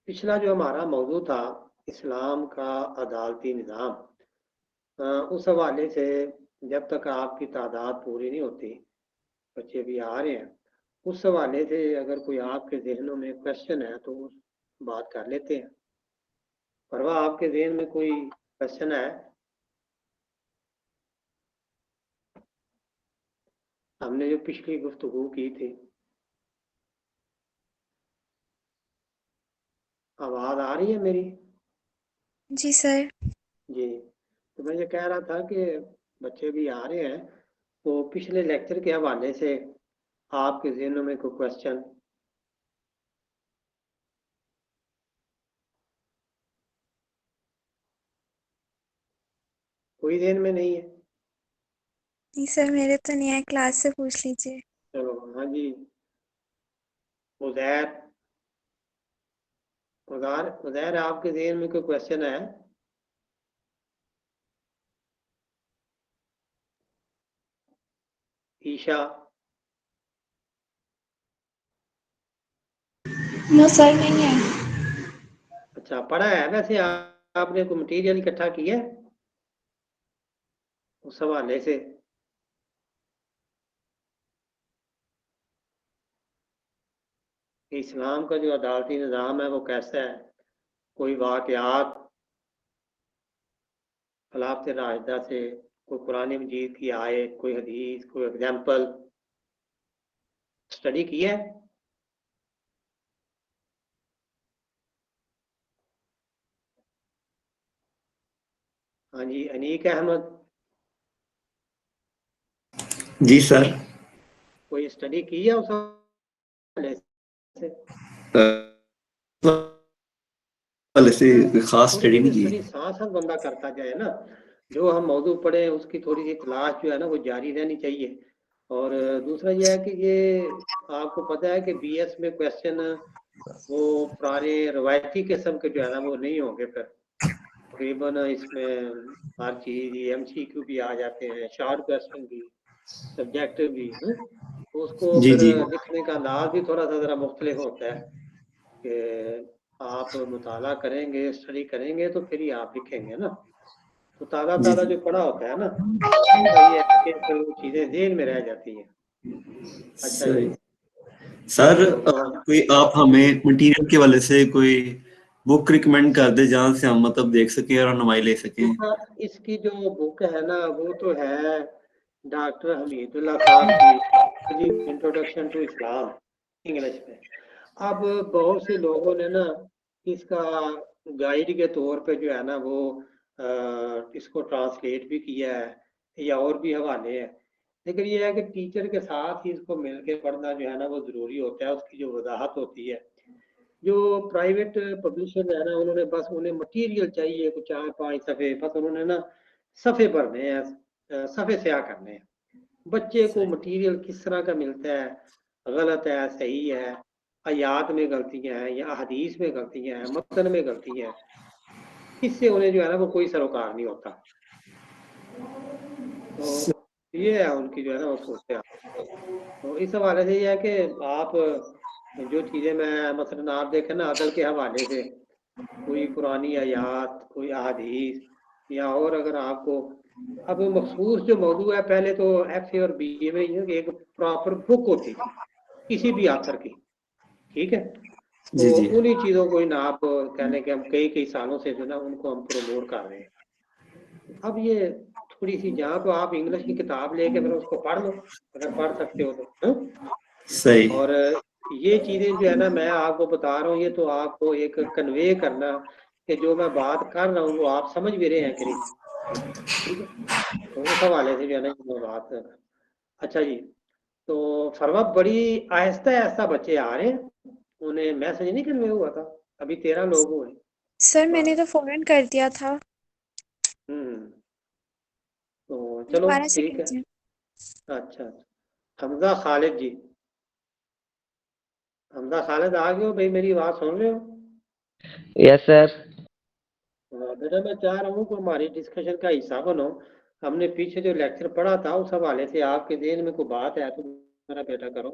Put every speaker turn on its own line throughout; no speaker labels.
पिछला जो हमारा मौजू था इस्लाम का अदालती निज़ाम, उस हवाले से जब तक आपकी तादाद पूरी नहीं होती, बच्चे भी आ रहे हैं, उस हवाले से अगर कोई आपके जहनों में क्वेश्चन है तो उस बात कर लेते हैं। परवा आपके जहन में कोई क्वेश्चन है? हमने जो पिछली गुफ्तगू की थी, आवाज़ आ रही है मेरी?
जी सर।
जी, तो मैं ये कह रहा था कि बच्चे भी आ रहे हैं, तो पिछले लेक्चर के हवाले से आपके जहनों में कोई क्वेश्चन? कोई जहन में नहीं है?
नहीं सर, मेरे तो नहीं है, क्लास से पूछ लीजिए।
चलो, हाँ जी, उजैर उजैर उजैर आपके जहन में कोई क्वेश्चन है? ईशा?
नो सर, नहीं है।
अच्छा, पढ़ा है वैसे आपने कोई मटेरियल इकट्ठा किया है उस हवाले से? कि इस्लाम का जो अदालती निज़ाम है वो कैसा है, कोई वाक़यात खिलाफत राशिदा से, कोई कुरान मजीद की आयत, कोई हदीस, कोई एग्जाम्पल स्टडी किया है? हाँ जी, अनीक अहमद?
जी सर।
कोई स्टडी की है उस हवाले से?
वाले से खास
थोड़ी
स्टडी
थोड़ी
नहीं की।
स्टडी साथ साथ बंदा करता जाए ना, जो हम मौजू पढ़े उसकी थोड़ी सी तलाश जो है ना वो जारी रहनी चाहिए। और दूसरा यह है कि ये आपको पता है कि बीएस में क्वेश्चन वो पुराने रवायती किस्म के जो है ना वो नहीं होंगे, फिर तकरीबन इसमें हर चीज एमसीक्यू भी आ जाते हैं, शॉर्ट क्वेश्चन भी, सब्जेक्टिव भी है। तो उसको
जी
फिर
जी
लिखने का अंदाज भी थोड़ा सा ज़रा मुख्तलिफ होता है कि आप मुताला करेंगे, स्टडी करेंगे तो फिर ही आप लिखेंगे ना। तो ताज़ा
जी
ताज़ा
जी
जो पढ़ा होता है ना, उसका ये है कि फिर वो चीज़ें ज़हन में रह जाती हैं। अच्छा जी,
सही। सर
तो
कोई आप हमें मटेरियल के वाले से कोई बुक रिकमेंड कर दे जहाँ से हम मतलब देख सकें और रहनुमाई ले सकें।
इसकी जो बुक है ना वो तो है डॉक्टर हमीदुल्लाह साहब की इंट्रोडक्शन टू इस्लाम, इंग्लिश में। अब बहुत से लोगों ने ना इसका गाइड के तौर पे जो है ना वो इसको ट्रांसलेट भी किया है या और भी हवाले हैं, लेकिन ये है कि टीचर के साथ ही इसको मिल के पढ़ना जो है ना वो ज़रूरी होता है। उसकी जो वजाहत होती है, जो प्राइवेट पब्लिशर है ना उन्होंने बस उन्हें मटेरियल चाहिए कुछ 4-5 सफ़े, बस उन्होंने ना सफ़े भरने हैं, सफ़े स्याह करने हैं। बच्चे को मटेरियल किस तरह का मिलता है, गलत है सही है, आयात में गलतियां हैं या हदीस में गलतियां हैं, मतन में गलतियां हैं, इससे उन्हें जो है ना वो कोई सरोकार नहीं होता। तो ये है उनकी जो है ना वो सोचते हैं। तो इस हवाले से ये है कि आप जो चीज़ें मैं मसलन आप देखें ना अदल के हवाले से, कोई पुरानी आयात, कोई अहादीस या और अगर आपको अब मखसूस जो मौजू है, पहले तो एफ ए और बी ए में ये एक प्रॉपर बुक होती थी किसी भी आथर की, ठीक है?
जी
तो
जी
उन्हीं चीज़ों को ही ना आप कहने के हम कई कई सालों से जो ना उनको हम प्रमोट कर रहे हैं। अब ये थोड़ी सी जहाँ तो आप इंग्लिश की किताब लेके फिर उसको पढ़ लो अगर पढ़ सकते हो तो, हाँ?
सही।
और ये चीज़ें जो है ना मैं आपको बता रहा हूँ, ये तो आपको एक कन्वे करना कि जो मैं बात कर रहा हूँ वो आप समझ भी रहे हैं कि नहीं, ठीक है? तो उस हवाले से जो है ना ये बात। अच्छा जी, तो फरवा बड़ी आहिस्ता आहिस्ता बच्चे आ रहे हैं, उन्हें मैसेज नहीं कन्वे हुआ था, अभी 13 लोग हुए
सर मैंने
बस।
तो फौरन कर दिया था।
हम्म, तो चलो
दोबारा से
ठीक है।
कीजिए।
अच्छा, हमजा खालिद जी, हमजा खालिद आ गए हो भाई, मेरी बात सुन रहे हो?
Yes sir.
बेटा मैं चाह रहा हूँ कि हमारी डिस्कशन का हिस्सा बनो। हमने पीछे जो लेक्चर पढ़ा था उस हवाले से आपके ذहन में कोई बात है तो मेरा बेटा करो।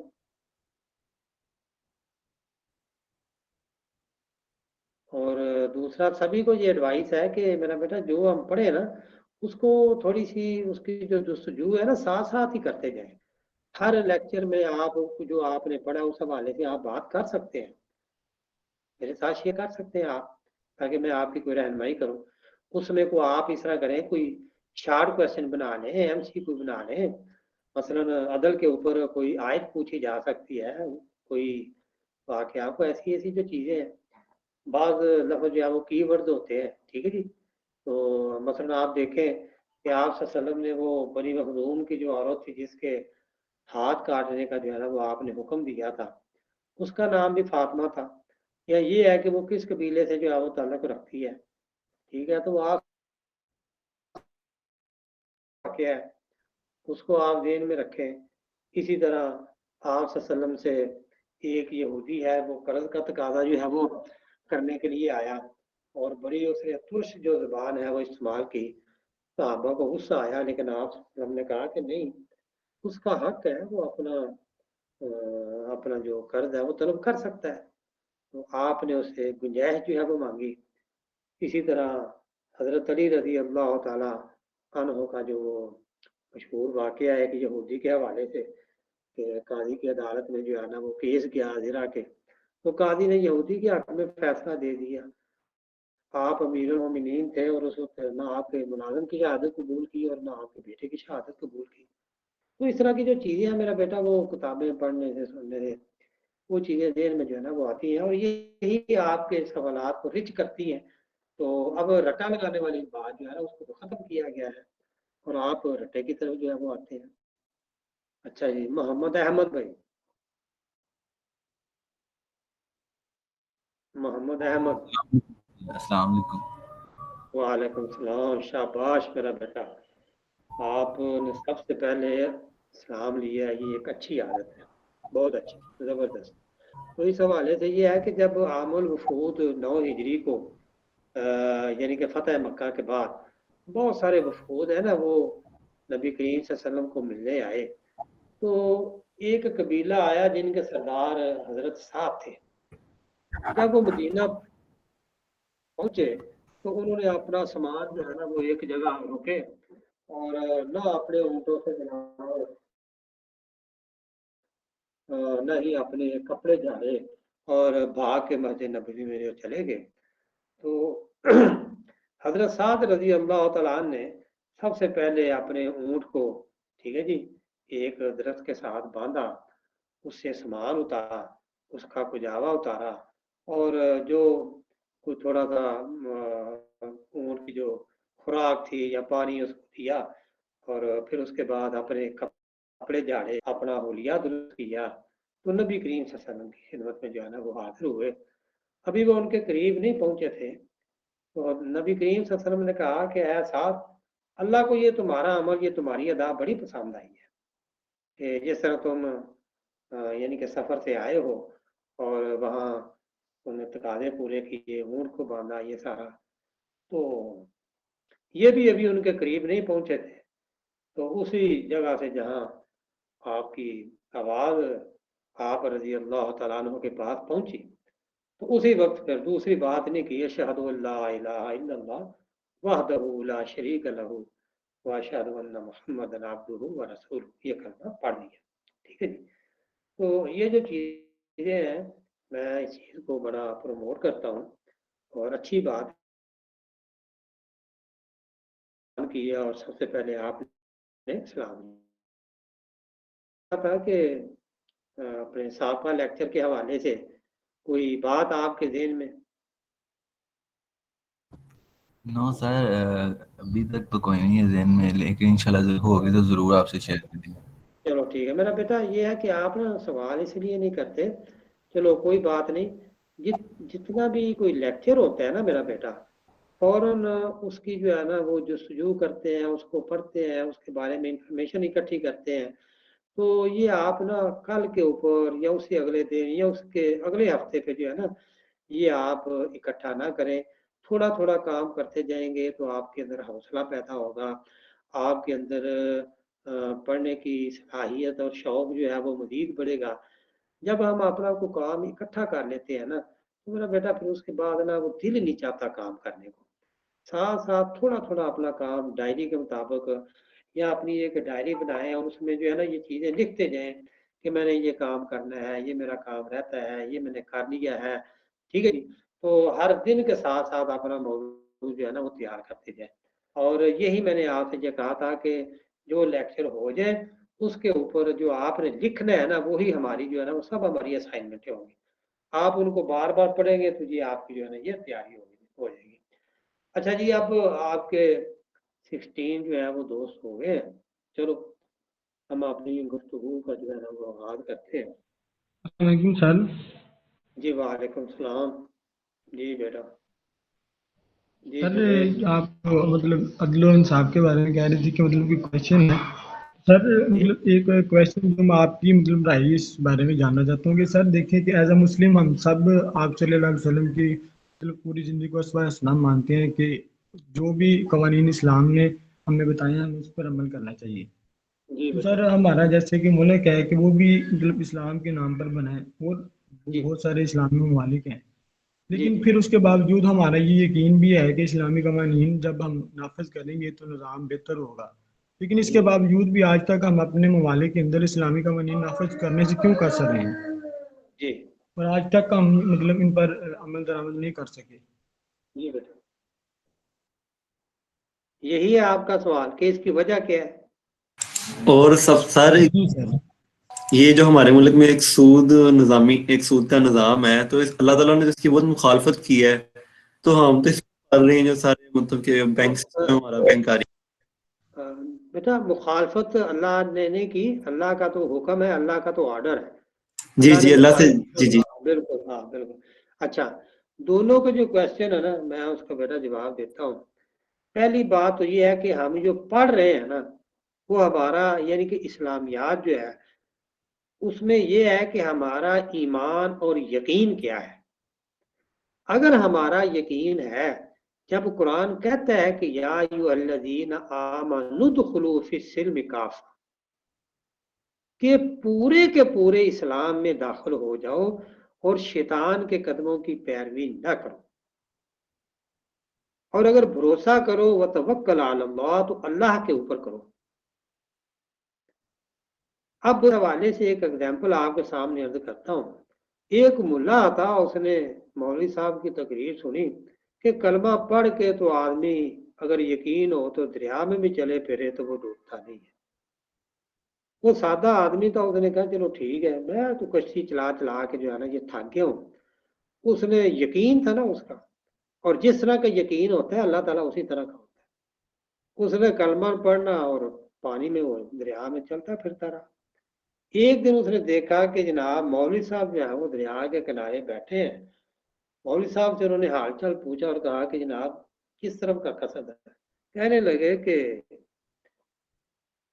اور دوسرا سبھی کو یہ ایڈوائس ہے کہ میرا بیٹا جو ہم پڑھے نا اس کو تھوڑی سی اس کی جو جستجو ہے نا ساتھ ساتھ ہی کرتے جائیں. ہر لیکچر میں آپ جو آپ نے پڑھا اس حوالے سے آپ بات کر سکتے ہیں، میرے ساتھ شیئر کر سکتے ہیں آپ، تاکہ میں آپ کی کوئی رہنمائی کروں. اس میں کو آپ اس طرح کریں، کوئی شارٹ کوشچن بنا لیں، ایم سی کو بنا لیں. مثلاً عدل کے اوپر کوئی آیت پوچھی جا سکتی ہے، کوئی واقعہ کو ایسی ایسی جو چیزیں ہیں. بعض لفظ جو ہے وہ کی ورڈ ہوتے ہیں، ٹھیک ہے جی. تو مثلاً آپ دیکھیں کہ آپ صلی اللہ علیہ وسلم نے وہ بنی مخزوم کی جو عورت تھی جس کے ہاتھ کاٹنے کا جو ہے نا وہ آپ نے حکم دیا تھا، اس کا نام بھی فاطمہ تھا. یا یہ ہے کہ وہ کس قبیلے سے جو ہے وہ تعلق رکھتی ہے، ٹھیک ہے. تو آپ کیا ہے اس کو آپ ذہن میں رکھیں. اسی طرح آپ صلی اللہ علیہ وسلم سے ایک یہودی ہے، وہ قرض کا تقاضا جو ہے وہ کرنے کے لیے آیا، اور بڑی اس نے ترش جو زبان ہے وہ استعمال کی. صحابہ کو غصہ آیا، لیکن آپ صلی اللہ علیہ وسلم نے کہا کہ نہیں، اس کا حق ہے، وہ اپنا جو قرض ہے وہ طلب کر سکتا ہے. تو آپ نے اس سے گنجائش جو ہے وہ مانگی. اسی طرح حضرت علی رضی اللہ تعالی عنہ کا جو مشہور واقعہ ہے کہ یہودی کے حوالے سے کہ قاضی کی عدالت میں جو ہے نا وہ کیس گیا حاضرہ کے، تو قاضی نے یہودی کے حق میں فیصلہ دے دیا. آپ امیر المومنین تھے اور اس وقت نہ آپ کے ملازم کی شہادت قبول کی اور نہ آپ کے بیٹے کی شہادت قبول کی. تو اس طرح کی جو چیزیں ہیں میرا بیٹا وہ کتابیں پڑھنے سے سننے سے وہ چیزیں ذہن میں جو ہے نا وہ آتی ہیں، اور یہی آپ کے سوالات کو رچ کرتی ہیں. تو اب رٹا لگانے والی بات جو ہے نا اس کو تو ختم کیا گیا ہے، اور آپ رٹے کی طرف جو ہے وہ آتے ہیں. اچھا جی، محمد احمد بھائی، محمد احمد.
السلام علیکم.
وعلیکم السلام. شاباش میرا بیٹا، آپ نے سب سے پہلے اسلام لیا ہے، یہ ایک اچھی عادت ہے، بہت اچھی، زبردست. تو اس حوالے سے یہ ہے کہ جب عام الوفود 9 ہجری کو یعنی کہ فتح مکہ کے بعد بہت سارے وفود ہیں نا وہ نبی کریم صلی اللہ علیہ وسلم کو ملنے آئے، تو ایک قبیلہ آیا جن کے سردار حضرت صاحب تھے. جب وہ مدینہ پہنچے تو انہوں نے اپنا سامان جو ہے نا وہ ایک جگہ رکے، اور نہ اپنے اونٹوں سے جناب نہ ہی اپنے کپڑے جھاڑے، اور بھاگ کے مسجد نبوی میں جو چلے گئے. تو حضرت سعد رضی اللہ تعالیٰ عنہ نے سب سے پہلے اپنے اونٹ کو، ٹھیک ہے جی، ایک درخت کے ساتھ باندھا، اس سے سامان اتارا، اس کا کجاوا اتارا، اور جو کوئی تھوڑا سا اونٹ کی جو خوراک تھی یا پانی اس کو دیا، اور پھر اس کے بعد اپنے کپڑے جھاڑے، اپنا حلیہ درست کیا. تو نبی کریم صلی اللہ علیہ وسلم کی خدمت میں جو ہے نا وہ حاضر ہوئے. ابھی وہ ان کے قریب نہیں پہنچے تھے تو نبی کریم صلی اللہ علیہ وسلم نے کہا کہ اے صاحب، اللہ کو یہ تمہارا عمل، یہ تمہاری ادا بڑی پسند آئی ہے کہ جس طرح تم یعنی کہ سفر سے آئے ہو اور وہاں انہیں تقاضے پورے کیے، اونٹ کو باندھا، یہ سارا. تو یہ بھی ابھی ان کے قریب نہیں پہنچے تھے. تو اسی جگہ سے جہاں آپ کی آواز آپ رضی اللہ تعالیٰ عنہ کے پاس پہنچی، تو اسی وقت پھر دوسری بات نہیں کی، اشہد اللہ الہ الا اللہ وحدہ لا شریک لہ واشہد ان محمد عبدہ ورسولہ، یہ کلمہ پڑھ لیا. ٹھیک ہے جی. تو یہ جو چیزیں ہیں میں اس چیز کو بڑا پروموٹ کرتا ہوں، اور اچھی بات کی ہے. اور سب سے پہلے آپ نے اسلام تھا کہ اپنے سابقہ لیکچر کے حوالے سے کوئی بات آپ کے ذہن میں؟
نو سر، ابھی تک تو کوئی نہیں ہے ذہن میں، لیکن انشاءاللہ ہوگی تو ضرور آپ سے شیئر کر دیں گے.
چلو ٹھیک ہے میرا بیٹا. یہ ہے کہ آپ نا سوال اس لیے نہیں کرتے، چلو کوئی بات نہیں. جتنا بھی کوئی لیکچر ہوتا ہے نا میرا بیٹا، فوراً اس کی جو ہے نا وہ جستجو کرتے ہیں، اس کو پڑھتے ہیں، اس کے بارے میں انفارمیشن اکٹھی کرتے ہیں. تو یہ آپ نا کل کے اوپر یا اس سے اگلے دن یا اس کے اگلے ہفتے پہ جو ہے نا یہ آپ اکٹھا نہ کریں. تھوڑا تھوڑا کام کرتے جائیں گے تو آپ کے اندر حوصلہ پیدا ہوگا، آپ کے اندر پڑھنے کی صلاحیت اور شوق جو ہے وہ مزید بڑھے گا. جب ہم اپنا کو کام اکٹھا کر لیتے ہیں نا तो मेरा बेटा फिर उसके बाद ना वो दिल नहीं चाहता काम करने को, साथ साथ थोड़ा थोड़ा अपना काम डायरी के मुताबिक या अपनी एक डायरी बनाएं और उसमें जो है ना ये चीजें लिखते जाएं कि मैंने ये काम करना है, ये मेरा काम रहता है, ये मैंने कर लिया है, ठीक है जी। तो हर दिन के साथ साथ अपना मौजूद जो है ना वो तैयार करते जाए। और यही मैंने आपसे ये कहा था कि जो लेक्चर हो जाए उसके ऊपर जो आपने लिखना है ना वही हमारी जो है ना वो सब हमारी असाइनमेंटें होंगी। आप उनको बार बार पढ़ेंगे तो ये आपकी जो है ना ये तैयारी हो जाएगी। अच्छा जी, अब आपके 16 जो है वो दोस्त हो गए हैं। चलो हम अपनी गुफ्तगू का जो है ना वो आगाज करते हैं।
वालेकुम सर।
जी वालेकुम सलाम। जी बेटा जी
सर
जुनेद।
आप मतलब अदल और इंसाफ के बारे में कह रहे थे कि मतलब कि क्वेश्चन है सर,
जी
मतलब एक क्वेश्चन जो मैं आपकी मतलब राय इस बारे में जानना चाहता हूँ कि सर देखिए कि एज अ मुस्लिम हम सब आप सल्लल्लाहु अलैहि वसल्लम की मतलब पूरी ज़िंदगी को इस्लाम मानते हैं कि जो भी कवानीन इस्लाम ने हमें बताए हैं हमें उस पर अमल करना चाहिए।
जी
तो
बेटा
सर हमारा जैसे कि मुल्क है कि वो भी मतलब इस्लाम के नाम पर बना है और
जी
बहुत सारे इस्लामी ममालिक हैं,
जी
लेकिन
जी
फिर उसके बावजूद हमारा ये यकीन भी है कि इस्लामी कवानीन जब हम नाफिज करेंगे तो निज़ाम बेहतर होगा। लेकिन इसके
जी
बावजूद भी आज तक हम अपने ममालिक के अंदर इस्लामी कवानीन नाफिज करने से क्यों कसर रहे हैं
जी
और आज तक हम मतलब इन पर अमल दरामद नहीं कर सके।
जी बेटा, यही है आपका सवाल कि इसकी वजह क्या है।
और सब सारे
जी सर।
ये जो हमारे मुल्क में एक सूद का निज़ाम है, तो अल्लाह ताला ने जिसकी बहुत मुखालफत की है, तो हम तो इसको कर रहे हैं। जो सारे मतलब के बैंक
अ,
सिस्टम हमारा बैंकारी।
अ, बेटा मुखालफत अल्लाह ने नहीं की, अल्लाह का तो हुक्म है, अल्लाह का तो ऑर्डर है।
जी
अल्लाह
जी,
ने
अल्लाह से।
मुखालफत
जी जी।
हाँ बिल्कुल, हाँ बिल्कुल। अच्छा, दोनों के जो क्वेश्चन है ना मैं उसका बेटा जवाब देता हूँ। पहली बात तो ये है कि हम जो पढ़ रहे हैं ना वो हमारा यानी कि इस्लामियात जो है उसमें ये है कि हमारा ईमान और यकीन क्या है। अगर हमारा यकीन है, जब कुरान कहता है कि या अय्युहल्लज़ीना आमनु दुखुलू फिस्सिल्मि काफ़ा, कि पूरे के पूरे इस्लाम में दाखिल हो जाओ और शैतान के कदमों की पैरवी न करो, और अगर भरोसा करो व तवक्कल अल्लाह तो अल्लाह के ऊपर करो। अब इस हवाले से एक एग्जाम्पल आपके सामने अर्ज करता हूँ। एक मुल्ला था, उसने मौलवी साहब की तकरीर सुनी कि कलमा पढ़ के तो आदमी अगर यकीन हो तो दरिया में भी चले फिरे तो वो डूबता नहीं है। वो सादा आदमी था, उसने कहा चलो ठीक है, मैं तो कश्ती चला चला के जो है ना ये थक गया हूँ। उसने यकीन था ना उसका, और जिस तरह का यकीन होता है अल्लाह ताला उसी तरह का होता है। उसने कलमा पढ़ना और पानी में वो दरिया में चलता फिरता रहा। एक दिन उसने देखा कि जनाब मौलवी साहब जो है वो दरिया के किनारे बैठे हैं। मौलवी साहब से उन्होंने हालचाल पूछा और कहा कि जनाब किस तरफ का कसद है। कहने लगे कि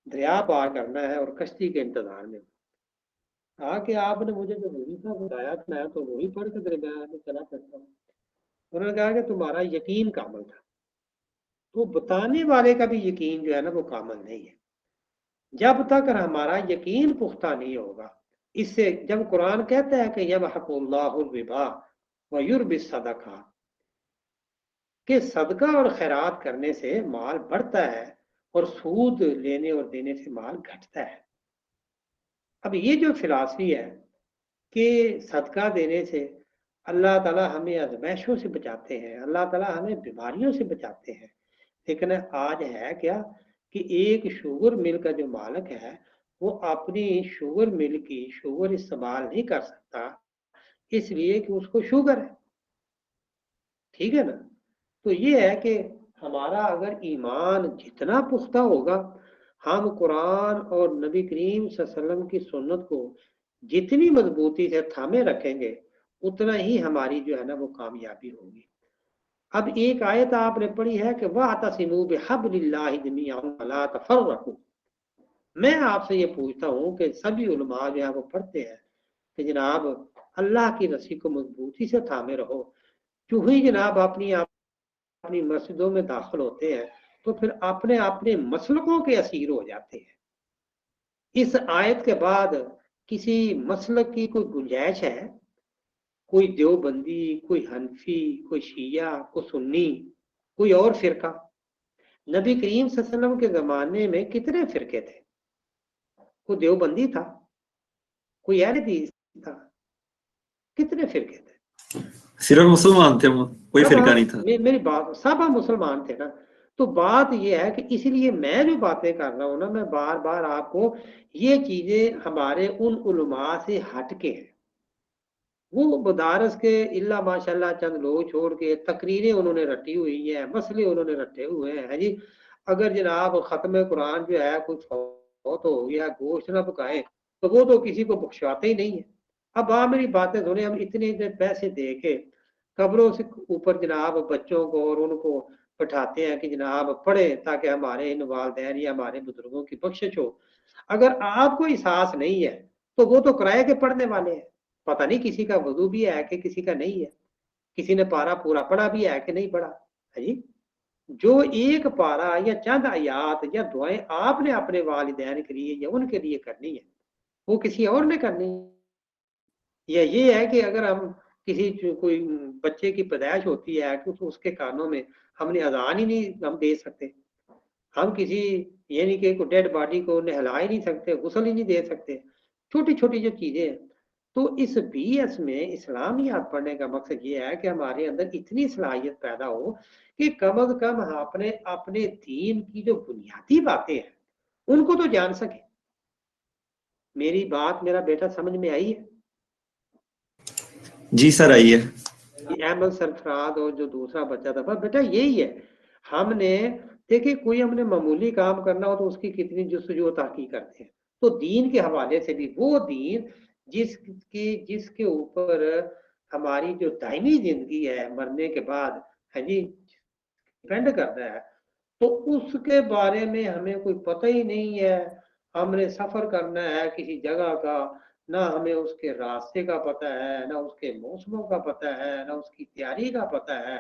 दरिया पार करना है और कश्ती के इंतजार में। कहा कि आपने मुझे जो वही था बताया था मैं तो वही पढ़ के दरिया में चला करता हूँ। उन्होंने कहा कि तुम्हारा यकीन कामल था, तो बताने वाले का भी यकीन जो है ना वो कामल नहीं है। जब तक हमारा यकीन पुख्ता नहीं होगा, इससे जब कुरान कहता है कि यमहकुल्लाहुल रिबा व युर्बिस सदका, कि सदका और खैरात करने से माल बढ़ता है और सूद लेने और देने से माल घटता है। अब ये जो फिलॉसफी है कि सदका देने से अल्लाह ताला हमें आजमाइशों से बचाते हैं, अल्लाह ताला हमें बीमारियों से बचाते हैं, लेकिन आज है क्या कि एक शुगर मिल का जो मालिक है वो अपनी शुगर मिल की शुगर इस्तेमाल नहीं कर सकता, इसलिए कि उसको शुगर है। ठीक है ना। तो ये है कि हमारा अगर ईमान जितना पुख्ता होगा, हम कुरान और नबी करीम सल्लल्लाहु अलैहि वसल्लम की सुन्नत को जितनी मजबूती से थामे रखेंगे उतना ही हमारी जो है ना वो कामयाबी होगी। अब एक आयत आपने पढ़ी है कि वातसिमू बिहब्लिल्लाहि जमीअन वला तफर्रकू। मैं आपसे ये पूछता हूँ कि सभी उलमा जो है वो पढ़ते हैं कि जनाब अल्लाह की रस्सी को मजबूती से थामे रहो। जो ही जनाब अपनी मस्जिदों में दाखिल होते हैं तो फिर अपने अपने मसलकों के असीर हो जाते हैं। इस आयत के बाद किसी मसलक की कोई गुंजाइश है? कोई देवबंदी, कोई हनफी, कोई शिया, कोई सुन्नी, कोई और फिरका। नबी करीम सल्लल्लाहु अलैहि वसल्लम के ज़माने में कितने फिरके थे? कोई देवबंदी था, कोई अहले हदीस था, कितने फिरके थे?
सिर्फ मुसलमान थे वो, कोई फिरका नहीं था।
मेरी बात, सब हम मुसलमान थे ना। तो बात ये है कि इसलिए मैं जो बातें कर रहा हूँ ना, मैं बार बार आपको, ये चीजें हमारे उन उलमा से हट के हैं। वो बदारस के इल्ला माशाल्लाह चंद लोग छोड़ के तकरीरें उन्होंने रटी हुई है, मसले उन्होंने रटे हुए हैं जी। अगर जनाब खत्म कुरान जो है कुछ फौत हो गया, गोश्त ना पकाए, तो वो तो किसी को बख्शाते ही नहीं है। अब आप मेरी बातें सुने, हम इतने पैसे दे के कब्रों से ऊपर जनाब बच्चों को और उनको बैठाते हैं कि जनाब पढ़े ताकि हमारे इन वालिदैन या हमारे बुजुर्गों की बख्शिश हो। अगर आपको एहसास नहीं है तो वो तो किराए के पढ़ने वाले हैं, पता नहीं किसी का वजू भी है कि किसी का नहीं है, किसी ने पारा पूरा पढ़ा भी है कि नहीं पढ़ा है जी। जो एक पारा या चंद आयात या दुआएं आपने अपने वालिदैन के लिए या उनके लिए करनी है, वो किसी और ने करनी है। या ये है कि अगर हम कोई बच्चे की पैदाइश होती है तो उसके कानों में हमने अजान ही नहीं हम दे सकते, हम किसी यानी कि कोई डेड बॉडी को नहला ही नहीं सकते, गुस्ल ही नहीं दे सकते, छोटी छोटी जो चीजें हैं। तो इस बीएस में इस्लामियात पढ़ने का मकसद ये है कि हमारे अंदर इतनी सलाहियत पैदा हो कि कम अज कम अपने अपने दीन की जो बुनियादी बातें हैं उनको तो जान सके। मेरी बात मेरा बेटा समझ में आई है?
जी सर आई है।
अहमद सरफराज और जो दूसरा बच्चा था, बेटा यही है। हमने देखिए कोई हमने मामूली काम करना हो तो उसकी कितनी जस्तजू और तहकीक करते हैं। तो दीन के हवाले से भी वो दीन जिसके ऊपर हमारी जो दायमी जिंदगी है मरने के बाद है जी डिपेंड करता है, तो उसके बारे में हमें कोई पता ही नहीं है। हमने सफर करना है किसी जगह का, ना हमें उसके रास्ते का पता है, ना उसके मौसमों का पता है, ना उसकी तैयारी का पता है,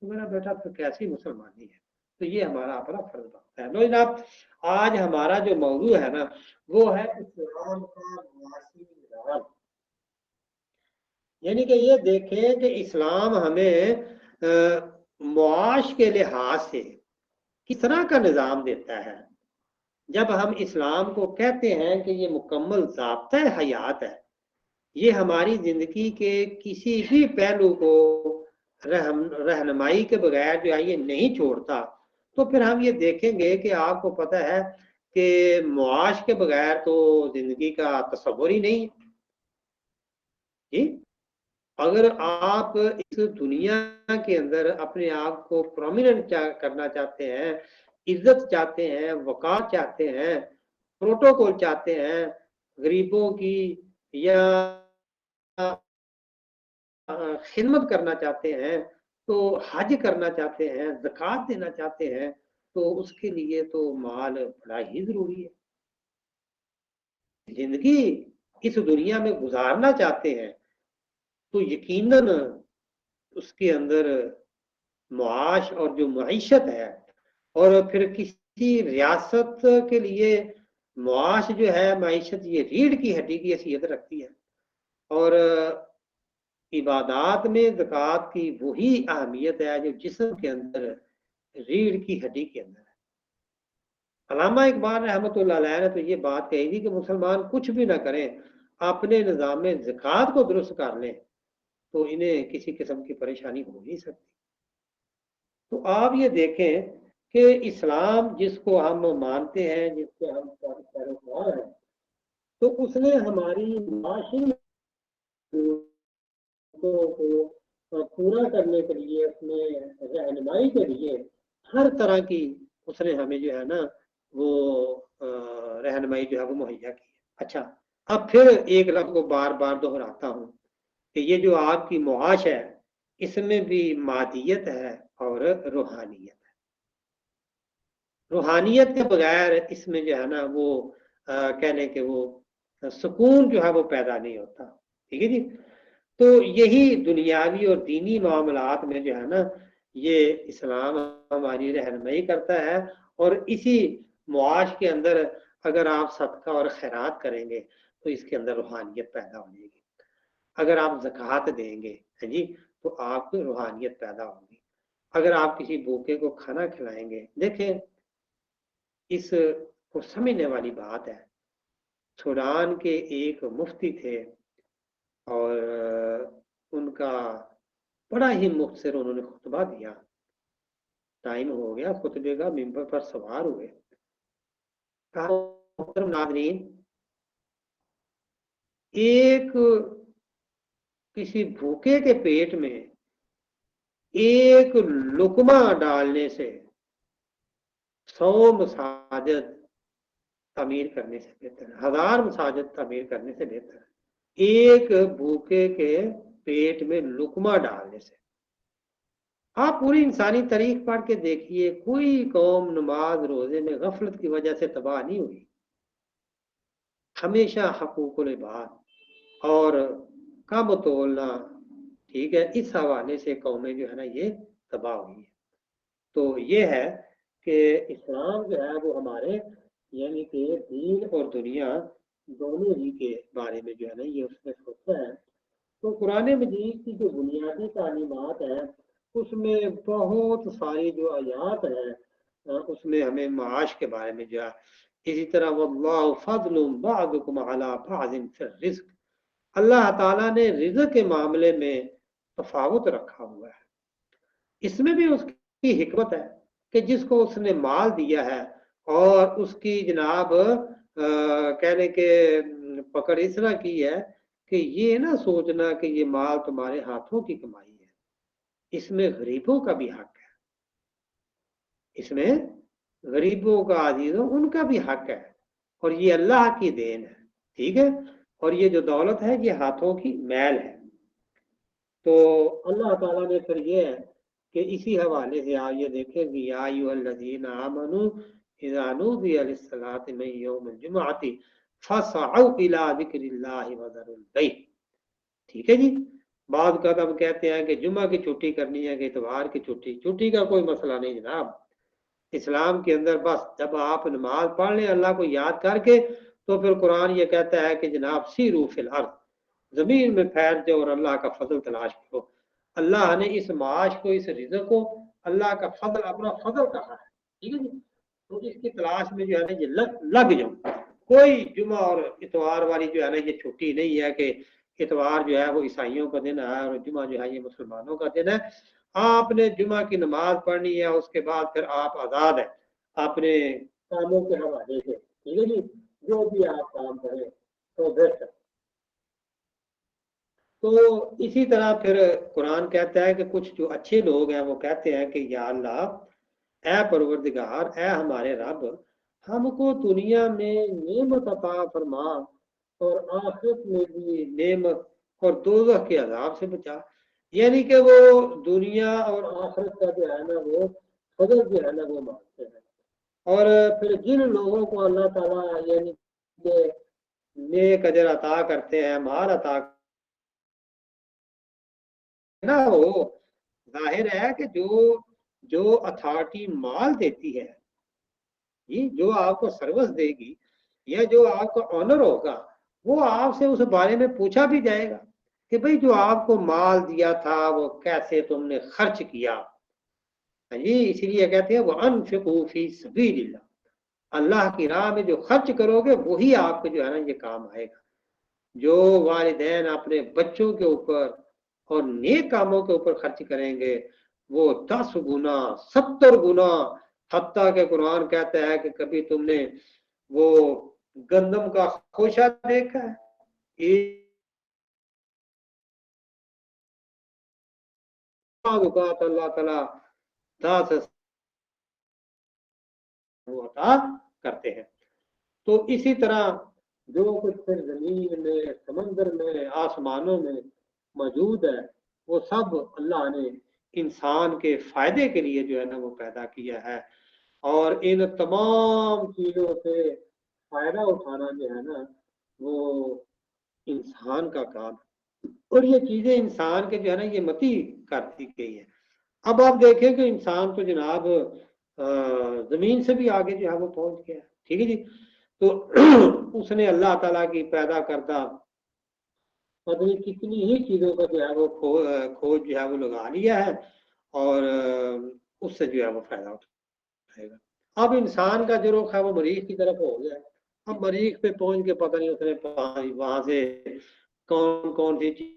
तो मेरा बेटा फिर कैसी मुसलमानी है? तो ये हमारा अपना फर्ज बनता है। लो जनाब, आज हमारा जो मौजू है ना वो है इस्लाम का मुआशी निज़ाम। यानी कि ये देखें कि इस्लाम हमें मुआश के लिहाज से किस तरह का निज़ाम देता है। जब हम इस्लाम को कहते हैं कि ये मुकम्मल ज़ाब्ता हयात है, ये हमारी ज़िंदगी के किसी भी पहलू को रहनुमाई के बगैर जो है ये नहीं छोड़ता, तो फिर हम ये देखेंगे कि आपको पता है कि मुआश के बगैर तो ज़िंदगी का तस्वुर ही नहीं है जी। अगर आप इस दुनिया के अंदर अपने आप को प्रोमिनेंट करना चाहते हैं, इज्जत चाहते हैं, वक़ार चाहते हैं, प्रोटोकॉल चाहते हैं, गरीबों की या खिदमत करना चाहते हैं, तो हज करना चाहते हैं, ज़कात देना चाहते हैं, तो उसके लिए तो माल बड़ा ही जरूरी है। जिंदगी इस दुनिया में गुजारना चाहते हैं तो यकीनन उसके अंदर मुआश और जो मईशत है, और फिर किसी रियासत के लिए मुआश जो है मईशत ये रीढ़ की हड्डी की हैसियत रखती है। और इबादात में ज़कात की वही अहमियत है जो जिस्म के अंदर रीढ़ की हड्डी के अंदर है। अल्लामा इकबाल रहमतुल्लाह अलैह ने तो ये बात कही थी कि मुसलमान कुछ भी ना करें, अपने निज़ाम में ज़कात को दुरुस्त कर लें तो इन्हें किसी किस्म की परेशानी हो नहीं सकती। तो आप ये देखें कि इस्लाम जिसको हम मानते हैं, जिसके हम पैरोकार हैं, तो उसने हमारी माशी को पूरा करने के लिए, उसमें रहनुमाई के लिए हर तरह की उसने हमें जो है ना वो रहनुमाई जो है वो मुहैया की है। अच्छा, अब फिर एक लफ्ज़ को बार बार दोहराता हूँ कि ये जो आपकी मुआश है इसमें भी मादियत है और रूहानियत है। रूहानियत के बगैर इसमें जो है ना वो कहने के वो सुकून जो है वो पैदा नहीं होता। ठीक है जी। तो यही दुनियावी और दीनी मामलात में जो है ना ये इस्लाम हमारी रहनुमाई करता है, और इसी मुआश के अंदर अगर आप सदका और खैरात करेंगे तो इसके अंदर रूहानियत पैदा हो जाएगी। اگر آپ زکوٰۃ دیں گے جی تو آپ کو روحانیت پیدا ہوگی. اگر آپ کسی بھوکے کو کھانا کھلائیں گے، دیکھیں اس کو سمجھنے والی بات ہے. سوڈان کے ایک مفتی تھے اور ان کا بڑا ہی مختصر انہوں نے خطبہ دیا. ٹائم ہو گیا خطبے کا، ممبر پر سوار ہوئے. محترم ناظرین، ایک کسی بھوکے کے پیٹ میں ایک لقمہ ڈالنے سے 100 مساجد تعمیر کرنے سے بہتر ہے، 1000 مساجد تعمیر کرنے سے بہتر ہے ایک بھوکے کے پیٹ میں لقمہ ڈالنے سے. آپ پوری انسانی تاریخ پڑھ کے دیکھیے، کوئی قوم نماز روزے میں غفلت کی وجہ سے تباہ نہیں ہوئی. ہمیشہ حقوق العباد اور کم تولنا، ٹھیک ہے، اس حوالے سے قومیں جو ہے نا یہ تباہ ہوئی ہے. تو یہ ہے کہ اسلام جو ہے وہ ہمارے یعنی کہ دین اور دنیا دونوں ہی کے بارے میں جو ہے نا یہ اس میں سوچتا ہے. تو قرآن مجید کی جو بنیادی تعلیمات ہیں اس میں بہت ساری جو آیات ہیں اس میں ہمیں معاش کے بارے میں جو ہے. اسی طرح واللہ فضل بعضکم علی بعض فی الرزق، اللہ تعالیٰ نے رزق کے معاملے میں تفاوت رکھا ہوا ہے. اس میں بھی اس کی حکمت ہے کہ جس کو اس نے مال دیا ہے اور اس کی جناب کہنے کے پکڑ اس طرح کی ہے کہ یہ نہ سوچنا کہ یہ مال تمہارے ہاتھوں کی کمائی ہے. اس میں غریبوں کا بھی حق ہے، اس میں غریبوں کا عزیزوں ان کا بھی حق ہے، اور یہ اللہ کی دین ہے. ٹھیک ہے، اور یہ جو دولت ہے یہ ہاتھوں کی میل ہے. تو اللہ تعالیٰ نے پھر یہ ہے کہ اسی حوالے سے آپ یہ دیکھیں کہ یا ایھا الذین آمنوا اذا نودی للصلاۃ من یوم الجمعۃ فاسعوا الی ذکر اللہ وذروا البیع. ٹھیک ہے جی، بعض کا ہم کہتے ہیں کہ جمعہ کی چھٹی کرنی ہے کہ اتوار کی چھٹی کا کوئی مسئلہ نہیں جناب. اسلام کے اندر بس جب آپ نماز پڑھ لیں اللہ کو یاد کر کے تو پھر قرآن یہ کہتا ہے کہ جناب سیروا فی الارض، زمین میں پھیر جاؤ اور اللہ کا فضل تلاش کرو. اللہ نے اس معاش کو، اس رزق کو اللہ کا فضل، اپنا فضل کہا ہے. ٹھیک ہے جی، تو اس کی تلاش میں جو ہے نا یہ لگ جاؤ. کوئی جمعہ اور اتوار والی جو ہے نا یہ چھٹی نہیں ہے کہ اتوار جو ہے وہ عیسائیوں کا دن ہے اور جمعہ جو ہے یہ مسلمانوں کا دن ہے. آپ نے جمعہ کی نماز پڑھنی ہے، اس کے بعد پھر آپ آزاد ہیں اپنے کاموں کے حوالے سے. ٹھیک ہے جی، جو بھی آپ کام کریں تو بہتر. تو اسی طرح پھر قرآن کہتا ہے کہ کچھ جو اچھے لوگ ہیں وہ کہتے ہیں کہ یا اللہ، اے پروردگار، اے ہمارے رب، ہم کو دنیا میں نعمت عطا فرما اور آخرت میں بھی نعمت اور دوزخ کے عذاب سے بچا. یعنی کہ وہ دنیا اور آخرت کا جو ہے نا وہ فضل جو ہے نا وہ مانگتے ہیں. اور پھر جن لوگوں کو اللہ تعالیٰ یعنی کہ نیک اجر عطا کرتے ہیں، مال عطا نا، وہ ظاہر ہے کہ جو اتھارٹی مال دیتی ہے جی، جو آپ کو سروس دے گی یا جو آپ کا آنر ہوگا، وہ آپ سے اس بارے میں پوچھا بھی جائے گا کہ بھئی جو آپ کو مال دیا تھا وہ کیسے تم نے خرچ کیا. جی، اسی لیے کہتے ہیں وَأَنفِقُوا فِي سَبِيلِ اللَّهِ، اللہ کی راہ میں جو خرچ کرو گے وہی آپ کو جو ہے نا یہ کام آئے گا. جو والدین اپنے بچوں کے اوپر اور نیک کاموں کے اوپر خرچ کریں گے وہ 10 گنا 70 گنا، حتیٰ کہ قرآن کہتا ہے کہ کبھی تم نے وہ گندم کا خوشہ دیکھا ہے؟ اوقات اللہ تعالیٰ 10 عطا کرتے ہیں. تو اسی طرح جو کچھ پھر زمین میں، سمندر میں، آسمانوں میں موجود ہے وہ سب اللہ نے انسان کے فائدے کے لیے جو ہے نا وہ پیدا کیا ہے. اور ان تمام چیزوں سے فائدہ اٹھانا جو ہے نا وہ انسان کا کام ہے، اور یہ چیزیں انسان کے جو ہے نا یہ متی کرتی گئی ہے. اب آپ دیکھیں کہ انسان تو جناب زمین سے بھی آگے جو ہے وہ پہنچ گیا. ٹھیک ہے جی، تو اس نے اللہ تعالیٰ کی پیدا کردہ पता नहीं कितनी ही चीज़ों का जो है वो खोज जो है वो लगा लिया है और उससे जो है वो फायदा उठाएगा। अब इंसान का जो रुख है वो मरीख की तरफ हो गया है। अब मरीख पे पहुंच के पता नहीं उसने वहां से कौन कौन सी चीज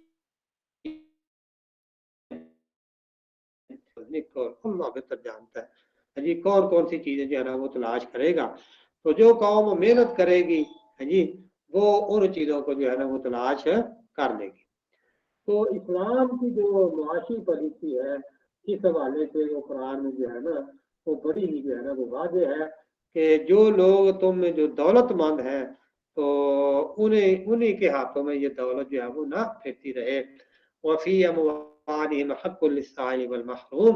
अल्लाह बेहतर जानता है जी, कौन कौन सी चीजें जो है ना वो तलाश करेगा। तो जो कौम मेहनत करेगी है जी, वो उन चीजों को जो है ना वो तलाश कर लेगी। तो इस्लाम की जो मुआशी पॉलिसी है इस हवाले से वो कुरान में जो है ना वो बड़ी ही जो है ना वो वाज़ेह है कि जो लोग तुम में जो दौलतमंद हैं तो उन्हें उन्हीं के हाथों में ये दौलत जो है वो ना फिरती रहे। वफ़ी अमवालिहिम हक़्क़ुल लिस्साइल वल महरूम,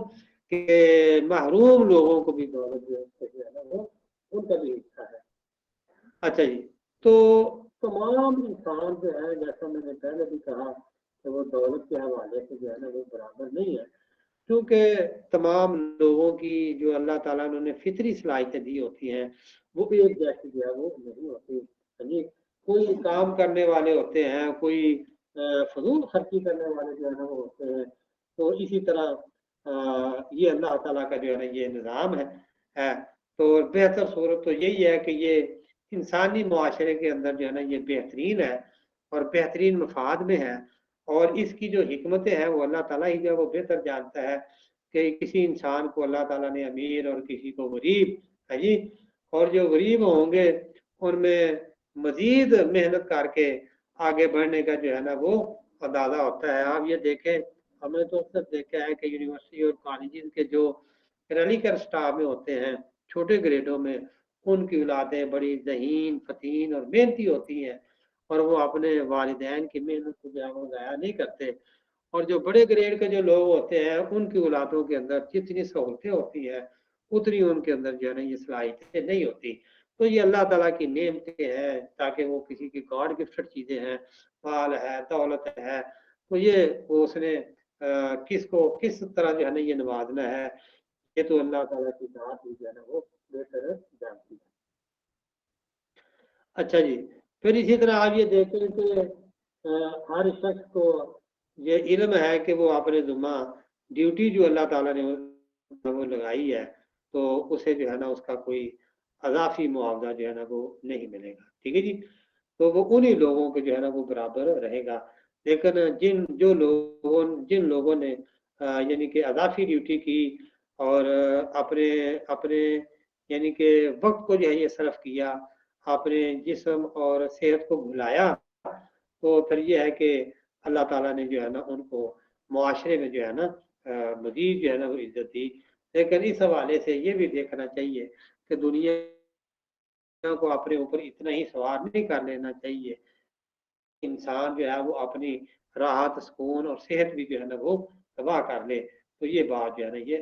के महरूम लोगों को भी दौलत जो है ना वो उनका भी हिस्सा है। अच्छा जी, तो तमाम इंसान जो है जैसा मैंने पहले भी कहा कि वो दौलत के हवाले से जो है ना वो बराबर नहीं है, क्योंकि तमाम लोगों की जो अल्लाह ताला ने उन्हें फितरी सलाहियतें दी होती हैं वो भी एक जैसी जो है वो नहीं होती। हाँ जी, कोई काम करने वाले होते हैं, कोई फजूल खर्ची करने वाले जो है ना वो होते हैं। तो इसी तरह ये अल्लाह ताला का जो है ना ये निज़ाम है। तो बेहतर सूरत तो यही है कि ये इंसानी मुआशरे के अंदर जो है ना ये बेहतरीन है और बेहतरीन मफाद में है। और इसकी जो हिकमतें हैं वो अल्लाह ताला ही जो है वो बेहतर जानता है कि किसी इंसान को अल्लाह ताला ने अमीर और किसी को गरीब है जी, और जो गरीब होंगे उनमें मजीद मेहनत करके आगे बढ़ने का जो है ना वो अंदाजा होता है। आप ये देखें, हमने तो अक्सर देखा है कि यूनिवर्सिटी और कॉलेज के जो क्लिनिकल स्टाफ में होते हैं छोटे ग्रेडों में, उनकी औलादें बड़ी ज़हीन फतीन और मेहनती होती हैं और वो अपने वालिदैन की मेहनत को जो है वो ज़ाया नहीं करते। और जो बड़े ग्रेड के जो लोग होते हैं उनकी औलादों के अंदर जितनी सहूलतें होती हैं उतनी उनके अंदर जो है ना ये सलाहियतें नहीं होती। तो ये अल्लाह ताला की नेमतें हैं, ताकि वो किसी की गॉड गिफ्टेड चीज़ें हैं, माल है, दौलत है, तो ये वो उसने किसको किस तरह जो है ना ये नवाजना है, ये तो अल्लाह ताला की ज़ात ही जो है ना वो बेहतर जानती है। अच्छा जी, फिर इसी तरह आप ये देखें कि हर शख्स को ये इल्म है कि वो अपने ज़ुम्मा ड्यूटी जो अल्लाह ताला ने वो लगाई है तो उसे जो है ना उसका कोई अज़ाफ़ी मुआवजा जो है ना वो नहीं मिलेगा। ठीक है जी, तो वो उन्हीं लोगों के जो है ना वो बराबर रहेगा। लेकिन जिन लोगों ने यानी कि अज़ाफ़ी ड्यूटी की और अपने अपने यानी कि वक्त को जो है ये सर्फ किया, अपने जिस्म और सेहत को भुलाया, तो फिर ये है कि अल्लाह ताला ने जो है ना उनको मुआशरे में जो है ना मजीद जो है ना वो इज्जत दी। लेकिन इस हवाले से ये भी देखना चाहिए कि दुनिया को अपने ऊपर इतना ही सवार नहीं कर लेना चाहिए, इंसान जो है वो अपनी राहत सुकून और सेहत भी जो है ना वो तबाह कर ले, तो ये बात जो है ना ये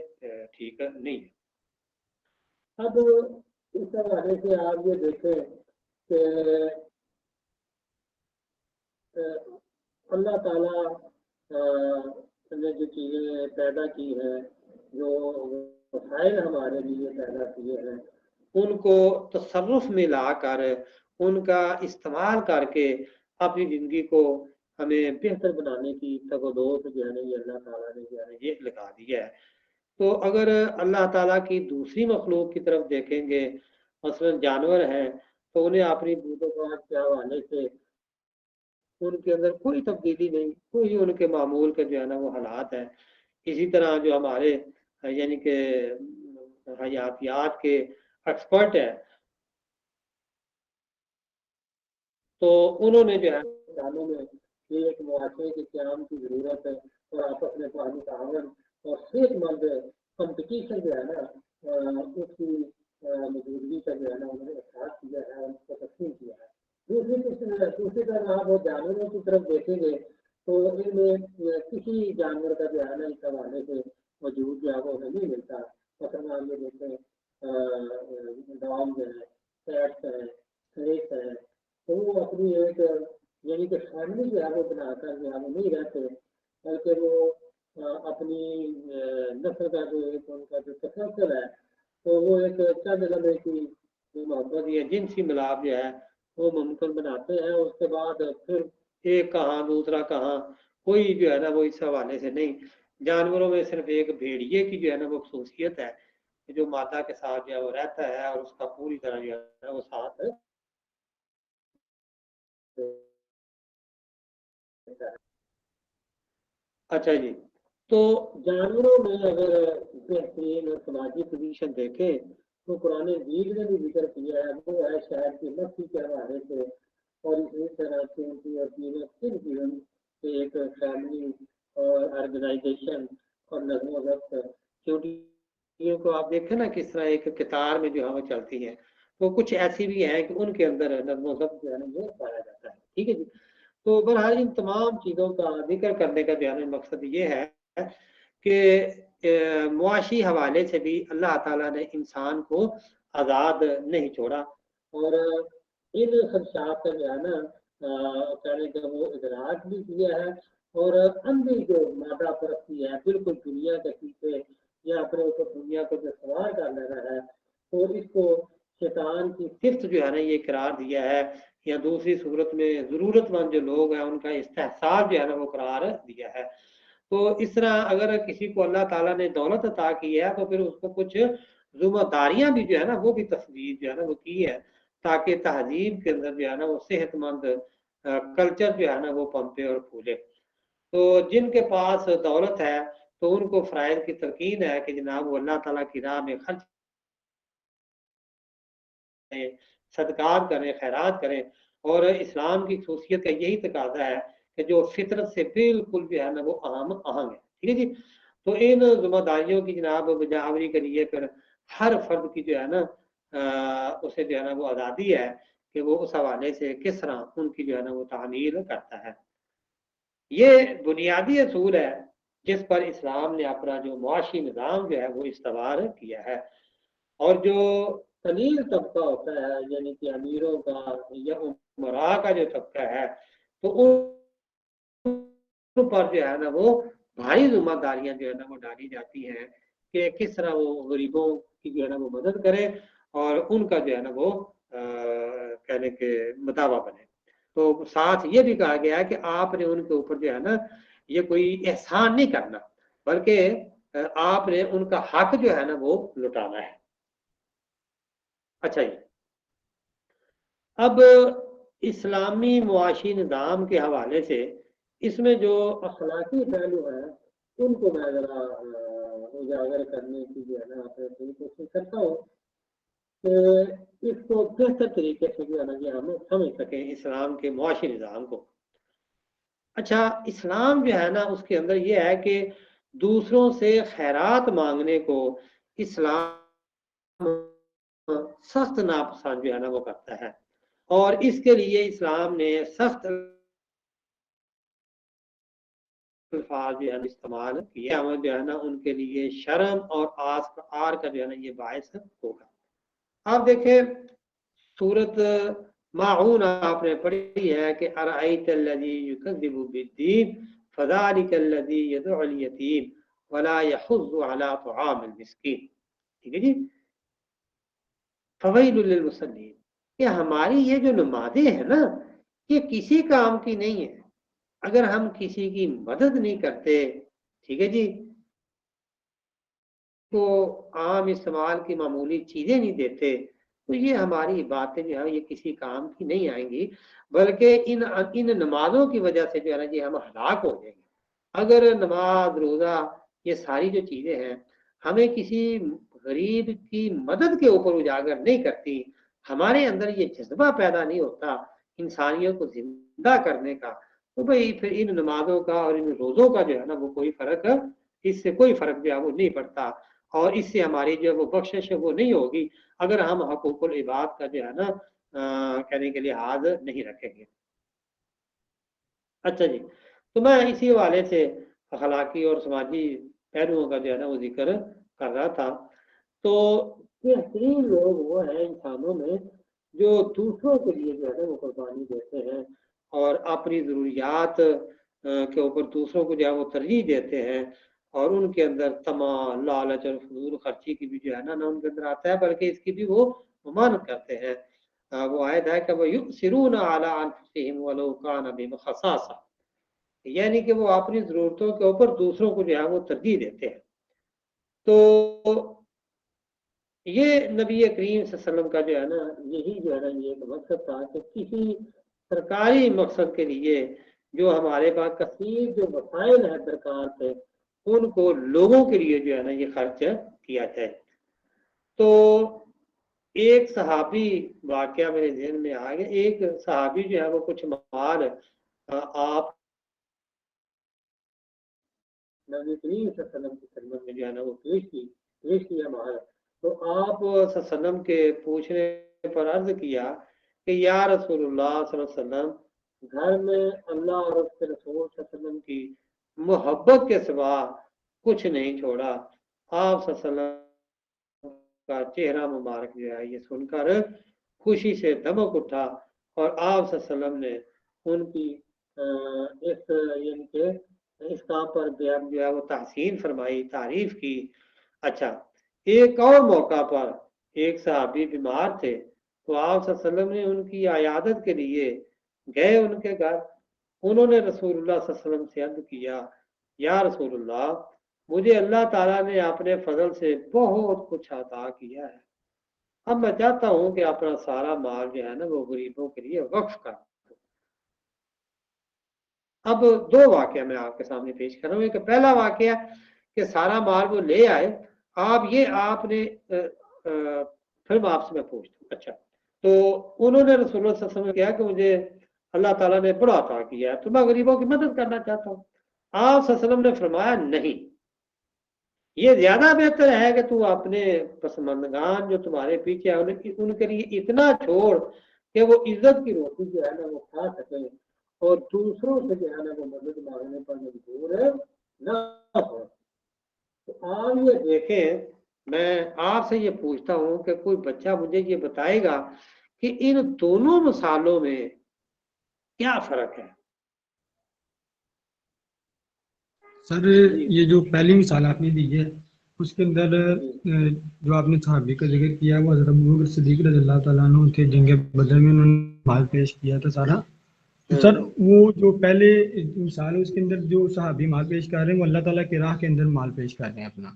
ठीक नहीं है। अब इस हवाले से आप ये देखें कि अल्लाह ताला ने जो चीज़ें पैदा की हैं, जो वसाइल हमारे लिए पैदा किए हैं, उनको तसर्रुफ में लाकर उनका इस्तेमाल करके अपनी ज़िंदगी को हमें बेहतर बनाने की तगदोत जो है ना ये अल्लाह ताला ने जो है ना ये लगा दिया है। तो अगर अल्लाह ताला की दूसरी मखलूक की तरफ देखेंगे, मसलन जानवर हैं, तो उन्हें अपनी बूदोबाद के हवाले से उनके अंदर कोई तब्दीली नहीं, कोई उनके मामूल के जो है ना वो हालात हैं। इसी तरह जो हमारे यानी कि हयातियात के एक्सपर्ट हैं, तो उन्होंने जो है जानों में ये एक मुआशरे के क़याम की ज़रूरत है और आपस में बाहमी ताआवुन और सेहतमंद कंपटीशन जो है ना उसकी मौजूदगी का जो है ना उन्होंने एहसास किया है, उसको तस्लीम किया है। दूसरी तरफ आप वो जानवरों की तरफ देखेंगे तो इनमें किसी जानवर का जो है ना इस हवाले से वजूद जो है वो हमें नहीं मिलता। मसलन आप ये देखें डॉग है, कैट्स है, स्नेक्स है, तो वो अपनी एक यानी कि फैमिली जो है वो बनाकर जो है वो नहीं रहते, बल्कि वो अपनी नस्ल का जो एक उनका जो तसल्सल है तो वो एक चंद लम्हे की जो मोहब्बत या जिनसी मिलाप जो है वो मुमकिन बनाते हैं। उसके बाद फिर एक कहाँ दूसरा कहाँ, कोई जो है ना वो इस हवाले से नहीं। जानवरों में सिर्फ एक भेड़िए की जो है ना वो खसूसियत है कि जो मादा के साथ जो है वो रहता है और उसका पूरी तरह जो है ना वो साथ रहता है। अच्छा जी, तो जानवरों में अगर बेहतरीन और समाजी पोजीशन देखें तो कुरान मजीद ने भी जिक्र किया है, वो है शहर की मक्खी के हवाले से, और इसी तरह चूंकि और तीन जीवन के एक फैमिली और ऑर्गेनाइजेशन और नज़्म ज़ब्त, चींटियों को आप देखें ना किस तरह एक कतार में जो है वो चलती हैं, तो कुछ ऐसी भी हैं कि उनके अंदर नज़्म ज़ब्त जो है ना वो पाया जाता है। ठीक है जी। तो बहरहाल इन तमाम चीज़ों का जिक्र करने का जो है ना मकसद ये है कि मुआशी हवाले से भी अल्लाह ताला ने इंसान को आज़ाद नहीं छोड़ा, और इन खदशात का जो है ना कहने का वो इदराक भी किया है, और अंधी जो मादा परस्ती है बिल्कुल दुनिया के पीछे या अपने ऊपर दुनिया को जो सवार कर लेना है, तो इसको शैतान की सिफ्त जो है ना ये करार दिया है, या दूसरी सूरत में ज़रूरतमंद जो लोग हैं उनका इस्तेहसाल जो है ना वो करार दिया है। तो इस तरह अगर किसी को अल्लाह ताला ने दौलत अता की है तो फिर उसको कुछ जिम्मेदारियां भी जो है ना वो भी तस्वीर जो है ना वो की है, ताकि तहजीब के अंदर जो है ना वो सेहतमंद कल्चर जो है ना वो पनपे और फूले। तो जिनके पास दौलत है तो उनको फ़राइज़ की तलकीन है कि जनाब वो अल्लाह ताला की राह में खर्च करें, सदकात करें, खैरात करें, और इस्लाम की खूसियत का यही तकाजा है कि जो फितरत से बिल्कुल जो है ना वो आम आहंग है। ठीक है जी। तो इन जिम्मेदारियों की जनाब बजावरी के लिए फिर हर फर्द की जो है ना उसे जो है ना वो आज़ादी है कि वो उस हवाले से किस तरह उनकी जो है ना वो तामील करता है। ये बुनियादी असूल है जिस पर इस्लाम ने अपना जो मुआशी निज़ाम जो है वो इस्तवार किया है। और जो तलील तबका होता है यानी कि अमीरों का या उमरा का जो तबका है, तो उन पर जो है ना वो भारी जिम्मेदारियां जो है ना वो डाली जाती हैं कि किस तरह वो गरीबों की जो है ना वो मदद करें और उनका जो है ना वो कहने के मुताबा बने। तो साथ ये भी कहा गया है कि आपने उनके ऊपर जो है ना ये कोई एहसान नहीं करना, बल्कि आपने उनका हक जो है ना वो लुटाना है। अच्छा जी, अब इस्लामी मुआशी निज़ाम के हवाले से इसमें जो अखलाकी पहलू है उनको मैं ज़रा उजागर करने की जो है ना अपने पूरी कोशिश करता हूँ कि इसको बेहतर तरीके से जो है ना कि हम समझ सकें इस्लाम के मुआशी निज़ाम को। अच्छा, इस्लाम जो है ना उसके अंदर ये है कि दूसरों से खैरात मांगने को इस्लाम सख्त नापसंद जो है ना वो करता है, और इसके लिए इस्लाम ने सख्त अल्फाज जो है इस्तेमाल किया, जो है ना उनके लिए शर्म और आर का जो है ना ये बायस होगा। आप देखें सूरत माऊन आपने पढ़ी है कि अराइतल्लज़ी युकज़्ज़िबु बिद्दीन फ़ज़ालिकल्लज़ी यदउल यतीम वला यहुज़्ज़ु अला तुआमिल मिस्कीन। ठीक है जी। फ़वैलुल लिल मुसल्लीन, कि हमारी ये जो नमाज़ें हैं ना ये किसी काम की नहीं है अगर हम किसी की मदद नहीं करते। ठीक है जी। तो आम इस्तेमाल की मामूली चीजें नहीं देते तो ये हमारी बातें जो है ये किसी काम की नहीं आएंगी, बल्कि इन इन नमाजों की वजह से जो है ना जी हम हलाक हो जाएंगे। अगर नमाज रोजा ये सारी जो चीजें हैं हमें किसी गरीब की मदद के ऊपर उजागर नहीं करती, हमारे अंदर ये जज्बा पैदा नहीं होता इंसानियों को जिंदा करने का, तो भाई फिर इन नमाजों का और इन रोजों का जो है ना वो कोई फर्क, इससे कोई फर्क जो है वो नहीं पड़ता, और इससे हमारी जो वो बख्शिश है वो नहीं होगी अगर हम हकूकुल इबाद का जो है ना कहने के लिहाज नहीं रखेंगे। अच्छा जी, तो मैं इसी हवाले से अखलाकी और समाजी पहलुओं का जो है ना वो जिक्र कर रहा था। तो बेहतरीन लोग वो हैं इंसानों में जो दूसरों के लिए जो है ना वो कुर्बानी देते हैं और अपनी ज़रूरियात के ऊपर दूसरों को जो है वो तरजीह देते हैं, और उनके अंदर तमा लालच और फजूल खर्ची की भी जो है ना उनके अंदर आता है, बल्कि इसकी भी वो ममानत करते हैं। वो आयत है कि वो युसिरून अला अनफुसिहिम वलौ कान बिहिम खसासा, यानी कि वो अपनी जरूरतों के ऊपर दूसरों को जो है वो तरजीह देते हैं। तो ये नबी करीम सल्लल्लाहु अलैहि वसल्लम का जो है ना, यही जो है ना ये एक मकसद था कि किसी सरकारी मकसद के लिए जो हमारे पास कसीर जो वसाइल है दरकार थे, उनको लोगों के लिए जो है ना ये खर्च किया जाए। तो एक सहाबी वाकया मेरे ज़हन में आ गया। एक सहाबी जो है वो कुछ माल आप नबी करीम सल्लल्लाहु अलैहि वसल्लम की खिदमत में जो है ना वो पेश किया माल। तो आप सल्लल्लाहु अलैहि वसल्लम के पूछने पर अर्ज किया कि या रसूलुल्लाह सल्लल्लाहु अलैहि वसल्लम, घर में अल्लाह और उसके रसूल सल्लल्लाहु अलैहि वसल्लम की मोहब्बत के सिवा कुछ नहीं छोड़ा। आप सल्लल्लाहु अलैहि वसल्लम का चेहरा मुबारक जो है ये सुनकर खुशी से दमक उठा और आप सल्लल्लाहु अलैहि वसल्लम ने उनकी इस काम पर जो है वो तहसीन फरमाई, तारीफ की। अच्छा, एक और मौका पर एक सहाबी बीमार थे, तो आप सल्लल्लाहु अलैहि वसल्लम ने उनकी आयादत के लिए गए उनके घर। उन्होंने रसूलुल्लाह सल्लल्लाहु अलैहि वसल्लम से अर्ज किया, या रसूलुल्लाह, मुझे अल्लाह ताला ने अपने फजल से बहुत कुछ अता किया है, अब मैं चाहता हूँ कि अपना सारा माल जो है ना वो गरीबों के लिए वक्फ कर दूं। अब दो वाकया मैं आपके सामने पेश कर रहा हूँ। एक पहला वाकया कि सारा माल वो ले आए, आप ये आपने फिर आपसे मैं पूछता हूँ। अच्छा, तो उन्होंने रसूलुल्लाह सल्लल्लाहु अलैहि वसल्लम किया कि मुझे अल्लाह ताला ने बड़ा अता किया है, तो मैं गरीबों की मदद करना चाहता हूँ। आप सल्लल्लाहु अलैहि वसल्लम ने फरमाया, नहीं, ये ज्यादा बेहतर है कि तू अपने पसमंदगान जो तुम्हारे पीछे है उनके लिए इतना छोड़ कि वो इज्जत की रोटी जो है ना वो खा सके और दूसरों से जो है ना वो मदद मांगने पर मजबूर न हो। तो आप ये देखें, मैं आपसे ये पूछता हूँ कि कोई बच्चा मुझे ये बताएगा कि इन दोनों मिसालों में क्या फर्क है?
सर ये जो पहली मिसाल आपने दी है उसके अंदर जो आपने सहाबी का जिक्र किया वो हज़रत अबू बकर सिद्दीक रज़ियल्लाहु ताला अन्हु थे, जंग बदर में उन्होंने माल पेश किया था सारा। तो सर वो जो पहले मिसाल है उसके अंदर जो सहाबी माल पेश कर रहे हैं वो अल्लाह ताला की राह के अंदर माल पेश कर रहे हैं अपना।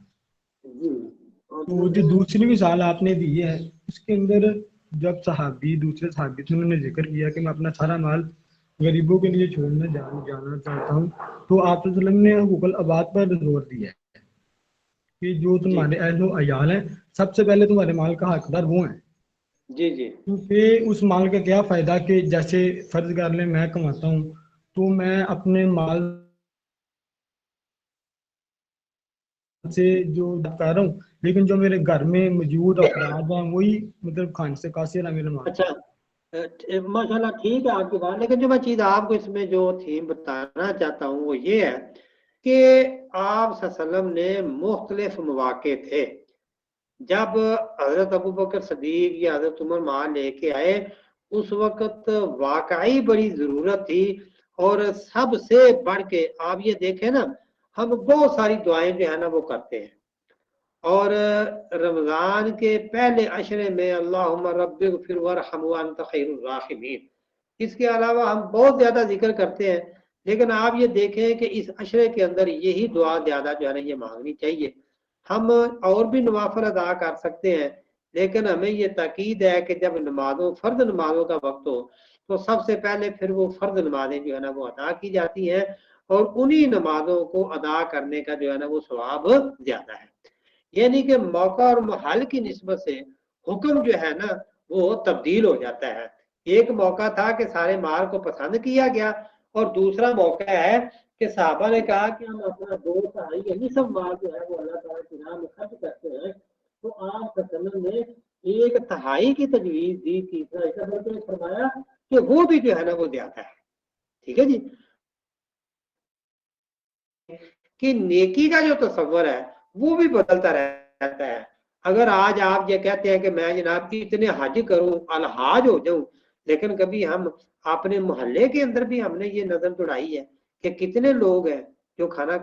तो जो दूसरी मिसाल आपने दी है उसके अंदर जब सहाबी दूसरे सहाबी थे उन्होंने जिक्र किया कि मैं अपना सारा माल गरीबों के लिए छोड़ना जाना चाहता हूँ, तो आप ने हुकुल आबाद पर जोर दिया है कि जो तुम्हारे अहलो अयाल हैं सबसे पहले तुम्हारे माल का हकदार वो है।
जी जी।
क्योंकि उस माल का क्या फायदा कि जैसे फर्ज कर लें मैं कमाता हूँ तो मैं अपने माल से जो कर रहा हूँ, लेकिन जो मेरे घर में मौजूद अफराद हैं वही मतलब खान से कासिर है मेरे माल।
अच्छा, माशाल्लाह ठीक है आपकी बात, लेकिन जो मैं चीज आपको इसमें जो थीम बताना चाहता हूँ वो ये है कि आप सल्लल्लाहु अलैहि वसल्लम ने मुख्तलिफ मौके थे जब हजरत अबू बकर सदीक या हजरत उमर माल लेके आए, उस वक्त वाकई बड़ी जरूरत थी। और सबसे बढ़ के आप ये देखें ना, हम बहुत सारी दुआएं जो है ना वो करते हैं और रमजान के पहले अशरे में अल्लाहुम्मा रब्बिगफिर वरहम व अंत खैरुर राहिमीन, इसके अलावा हम बहुत ज्यादा जिक्र करते हैं। लेकिन आप ये देखें कि इस अशरे के अंदर यही दुआ ज्यादा जो है ना ये मांगनी चाहिए। हम और भी नवाफिल अदा कर सकते हैं, लेकिन हमें ये ताकीद है कि जब नमाजों फर्द नमाजों का वक्त हो तो सबसे पहले फिर वो फर्द नमाजें जो है ना वो अदा की जाती हैं और उन्हीं नमाजों को अदा करने का जो है ना वो सवाब ज्यादा है। यानी कि मौका और महल की निस्बत से हुक्म जो है ना वो तब्दील हो जाता है। एक मौका था कि सारे माल को पसंद किया गया और दूसरा मौका है कि साहबा ने कहा कि हम अपना 2/3 यही सब माल जो है वो अल्लाह ताला की राह में खर्च करते हैं। तो आप सल्लल्लाहु अलैहि वसल्लम ने 1/3 की तजवीज दी, तीसरा हिस्सा बल्कि फरमाया कि वो भी जो है ना वो ज्यादा है। ठीक है जी, कि नेकी का जो तस्वर है वो भी बदलता रहता है। अगर आज आप ये कहते हैं कि मैं जनाब इतने हज करूं, अलहाज हो जाऊं, लेकिन कभी हम अपने मोहल्ले के अंदर भी हमने ये नजर दौड़ाई है कि कितने लोग हैं जो खाना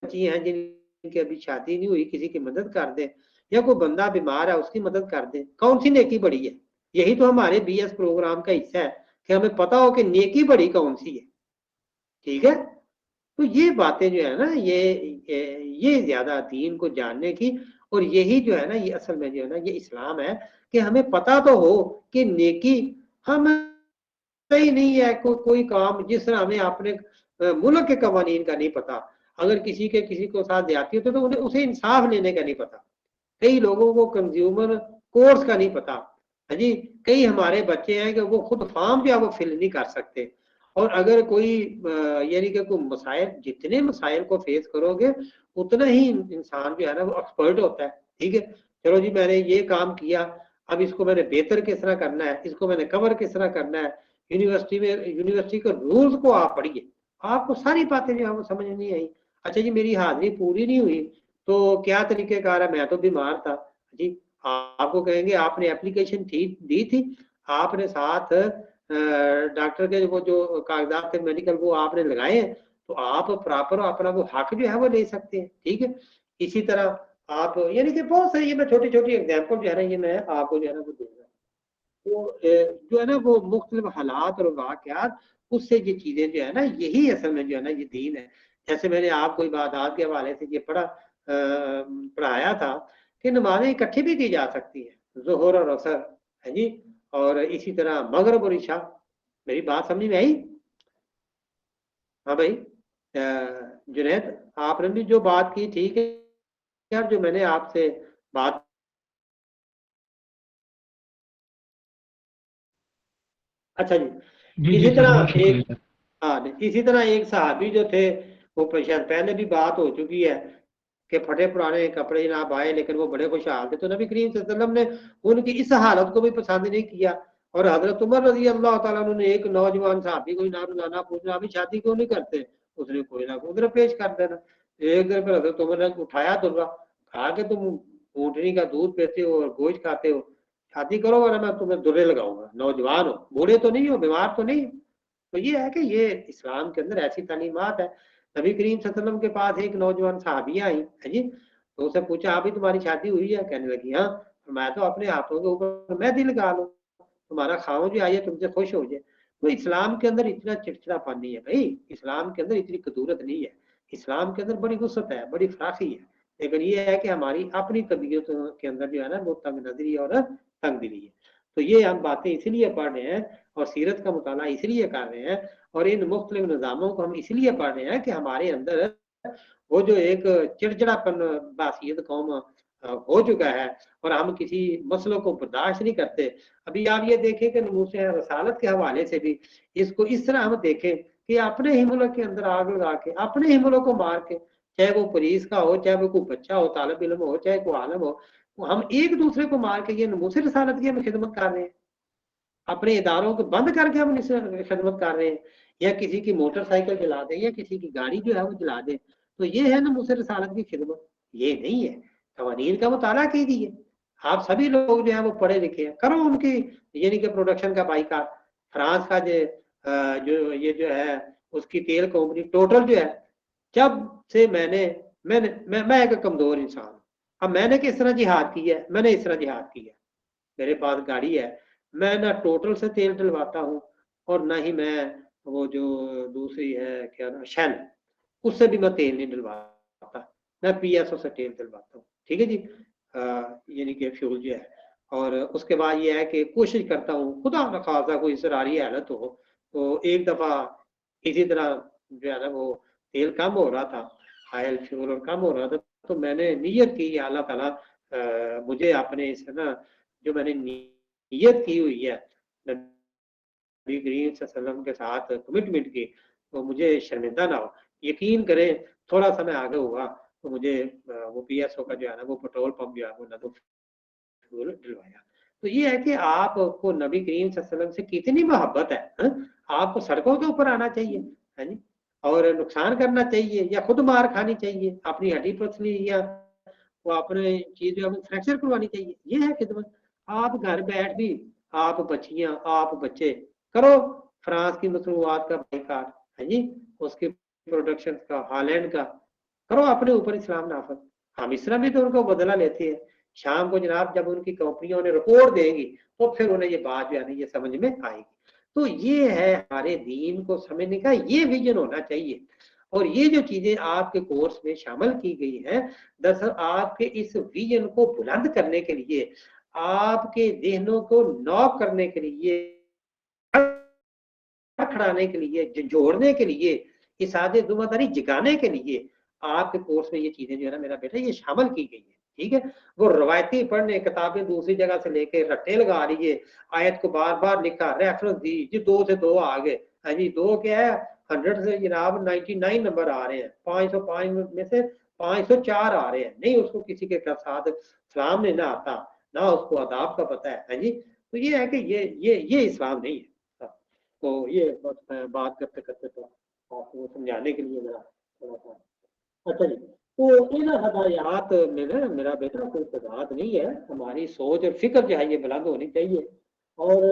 बच्ची हैं जिनकी अभी शादी नहीं हुई, किसी की मदद कर दे, या कोई बंदा बीमार है उसकी मदद कर दें, कौन सी नेकी बड़ी है? यही तो हमारे BS प्रोग्राम का हिस्सा है कि हमें पता हो कि नेकी बड़ी कौन सी है। ठीक है, तो ये बातें जो है ना ये ज्यादा दीन को जानने की, और यही जो है ना ये असल में जो है ना ये इस्लाम है कि हमें पता तो हो कि नेकी हम ही नहीं है कोई काम जिस तरह हमें अपने मुल्क के कवानीन का नहीं पता, अगर किसी को साथ ज्यादती होती तो उन्हें उसे इंसाफ लेने का नहीं पता, कई लोगों को कंज्यूमर कोर्स का नहीं पता है जी, कई हमारे बच्चे हैं कि वो खुद फॉर्म जो है वो फिल नहीं कर सकते, और अगर कोई यानी कि कोई मसाइल, जितने मसाइल को फेस करोगे उतना ही इंसान जो है ना वो एक्सपर्ट होता है। ठीक है, चलो जी मैंने ये काम किया, अब इसको मैंने बेहतर किस तरह करना है, इसको मैंने कवर किस तरह करना है, यूनिवर्सिटी के रूल्स को आप पढ़िए, आपको सारी बातें जो है वो समझ नहीं आई। अच्छा जी मेरी हाजिरी पूरी नहीं हुई तो क्या तरीकेकार है, मैं तो बीमार था जी, आपको कहेंगे आपने एप्लीकेशन दी थी, आपने साथ डॉक्टर के वो जो कागजात थे मेडिकल वो आपने लगाए हैं, तो आप प्रॉपर अपना वो हक जो है वो ले सकते हैं। ठीक है, इसी तरह आप यानी कि बहुत सारी, ये मैं छोटी छोटी एग्जाम्पल जो है ना ये मैं आपको जो है ना वो दूंगा, तो जो है ना वो मुख्तलिफ हालात और वाक़यात, उससे ये चीजें जो है ना यही असल में जो है ना ये दीन है। जैसे मैंने आपको इबादत के हवाले से ये पढ़ाया था कि नमाजें इकट्ठी भी की जा सकती हैं, ज़ोहर और असर है जी, और इसी तरह मगरिब और इशा। मेरी बात समझ में आई? हाँ भाई जुनैद, आपने भी जो बात की ठीक है यार, जो मैंने आपसे बात, अच्छा जी इसी तरह एक, हाँ इसी तरह एक सहाबी जो थे वो शायद पहले भी बात हो चुकी है कि फटे पुराने कपड़े जनाब आए लेकिन वो बड़े खुशहाल थे, तो नबी करीम सल्लल्लाहु अलैहि वसल्लम ने उनकी इस हालत को भी पसंद नहीं किया, और हजरत उमर रजी अल्लाह तआला अन्हु ने एक नौजवान सहाबी को ना रोजाना पूछना अभी शादी क्यों नहीं करते, उसने कोई ना कोई उधर पेश कर देना। एक दिन फिर हजरत उमर ने उठाया दुर्रा, कहा कि तुम ऊँटनी का दूध पीते हो और गोश्त खाते हो, शादी करो वरना मैं तुम्हें दुर्रे लगाऊंगा, नौजवान हो, बूढ़े तो नहीं हो, बीमार तो नहीं हो। तो ये है कि ये इस्लाम के अंदर ऐसी तालीमात है। नबी करीम सल्लल्लाहु अलैहि वसल्लम के पास एक नौजवान साहबिया आई है जी, तो उससे पूछा अभी तुम्हारी शादी हुई है? कहने लगी हाँ, मैं तो अपने हाथों के ऊपर मेहंदी लगा लूं, तुम्हारा खाओ जो आइए तुमसे खुश हो जाए। तो इस्लाम के अंदर इतना चिड़चिड़ापन नहीं है भाई, इस्लाम के अंदर इतनी कदूरत नहीं है, इस्लाम के अंदर बड़ी वसअत है, बड़ी फराखी है, लेकिन ये है कि हमारी अपनी तबीयत के अंदर जो है ना वो तंग नजरी और तंग दिली है। तो ये हम बातें इसलिए पढ़ रहे हैं और सीरत का मुताला इसलिए कर रहे हैं और इन मुख्तलिफ निज़ामों को हम इसलिए पढ़ रहे हैं कि हमारे अंदर वो जो एक चिड़चिड़ापन बासियत कौम हो चुका है और हम किसी मसलों को बर्दाश्त नहीं करते। अभी आप ये देखें कि नमूसे रसालत के हवाले से भी इसको इस तरह हम देखें कि अपने ही मुल्क के अंदर आग लगा के अपने ही मुल्क को मार के, चाहे वो पुलिस का हो, चाहे वो कोई बच्चा हो, तालिब इल्म हो, चाहे कोई आलम हो, हम एक दूसरे को मार के ये नमूसे रसालत की हम खिदमत कर रहे हैं, अपने इदारों को बंद करके हम इसे खिदमत कर रहे हैं, या किसी की मोटरसाइकिल जला दें या किसी की गाड़ी जो है वो जला दें, तो ये है नमूसे रसालत की खिदमत? ये नहीं है। कवानीन का मुताला कीजिए, आप सभी लोग जो है वो पढ़े लिखे हैं, करो उनकी यानी कि प्रोडक्शन का बाइकाट। फ्रांस का जो ये जो है उसकी तेल कंपनी टोटल जो है, जब से मैं एक कमजोर इंसान हूं, अब मैंने किस तरह जिहाद की है, मैंने इस तरह जिहाद किया, मेरे पास गाड़ी है, मैं ना टोटल से तेल डलवाता हूँ और ना ही मैं वो जो दूसरी है क्या ना शेल, उससे भी मैं तेल नहीं डलवाता, मैं PSO से तेल डलवाता हूँ। ठीक है जी, यानी कि फ्यूल जो है, और उसके बाद ये है कि कोशिश करता हूँ खुदा न खासा कोई इसरारी हालत हो तो एक दफ़ा इसी तरह जो है ना वो तेल कम हो रहा था, ऑयल फ्यूल और कम हो रहा था, तो मैंने नीयत की अल्लाह ताला मुझे अपने इस ना जो मैंने नियत की हुई है नबी करीम सल्लल्लाहु अलैहि वसल्लम के साथ कमिटमेंट की, तो मुझे शर्मिंदा ना हो। यकीन करें थोड़ा सा मैं आगे हुआ तो मुझे वो PSO का जो है ना वो पेट्रोल पंप जो है वो ना तो फ्यूल डलवाया। तो ये है कि आपको नबी करीम सल्लल्लाहु अलैहि वसल्लम से कितनी मोहब्बत है, हा? आपको सड़कों के ऊपर आना चाहिए है जी, और नुकसान करना चाहिए या खुद मार खानी चाहिए, अपनी हड्डी पसली या वो अपने चीज जो फ्रैक्चर करवानी चाहिए, ये है खिदमत। आप घर बैठ भी आप बच्चियां आप बच्चे करो फ्रांस की मसनूआत का बाइकाट है जी, उसके प्रोडक्शन का, हॉलैंड का, करो अपने ऊपर इस्लाम नाफज। हम इस तरह भी तो उनको बदला लेते हैं शाम को जनाब जब उनकी कंपनियों ने रिपोर्ट देंगी तो फिर उन्हें ये बात जो है ना ये समझ में आएगी। तो ये है हमारे दीन को समझने का ये विजन होना चाहिए। और ये जो चीजें आपके कोर्स में शामिल की गई हैं, दरअसल आपके इस विजन को बुलंद करने के लिए, आपके जहनों को नॉक करने के लिए, खड़ाने के लिए, जोड़ने के लिए, इसादे जिम्मेदारी जगाने के लिए आपके कोर्स में ये चीजें जो है ना मेरा बेटा ये शामिल की गई है। ठीक है, वो रवायती पढ़ने, किताबें दूसरी जगह से लेके रट्टे लगा रही है, आयत को बार बार लिखा, रेफरेंस दी जी 2 से 2 आ गए। हाँ जी 2 क्या है, 100 से जनाब 99 नंबर आ रहे हैं, 505 में से 504 आ रहे हैं। नहीं उसको किसी के साथ इस्लाम में ना आता, ना उसको आदाब का पता है। हाँ जी, तो ये है कि ये इस्लाम नहीं है। तो ये बस मैं बात करते करते तो आपको समझाने के लिए मेरा थोड़ा सा। अच्छा जी, तो इन हदायत में ना मेरा बेटा कोई तजाद नहीं है, हमारी सोच और फिक्र जो है ये बुलंद होनी चाहिए। और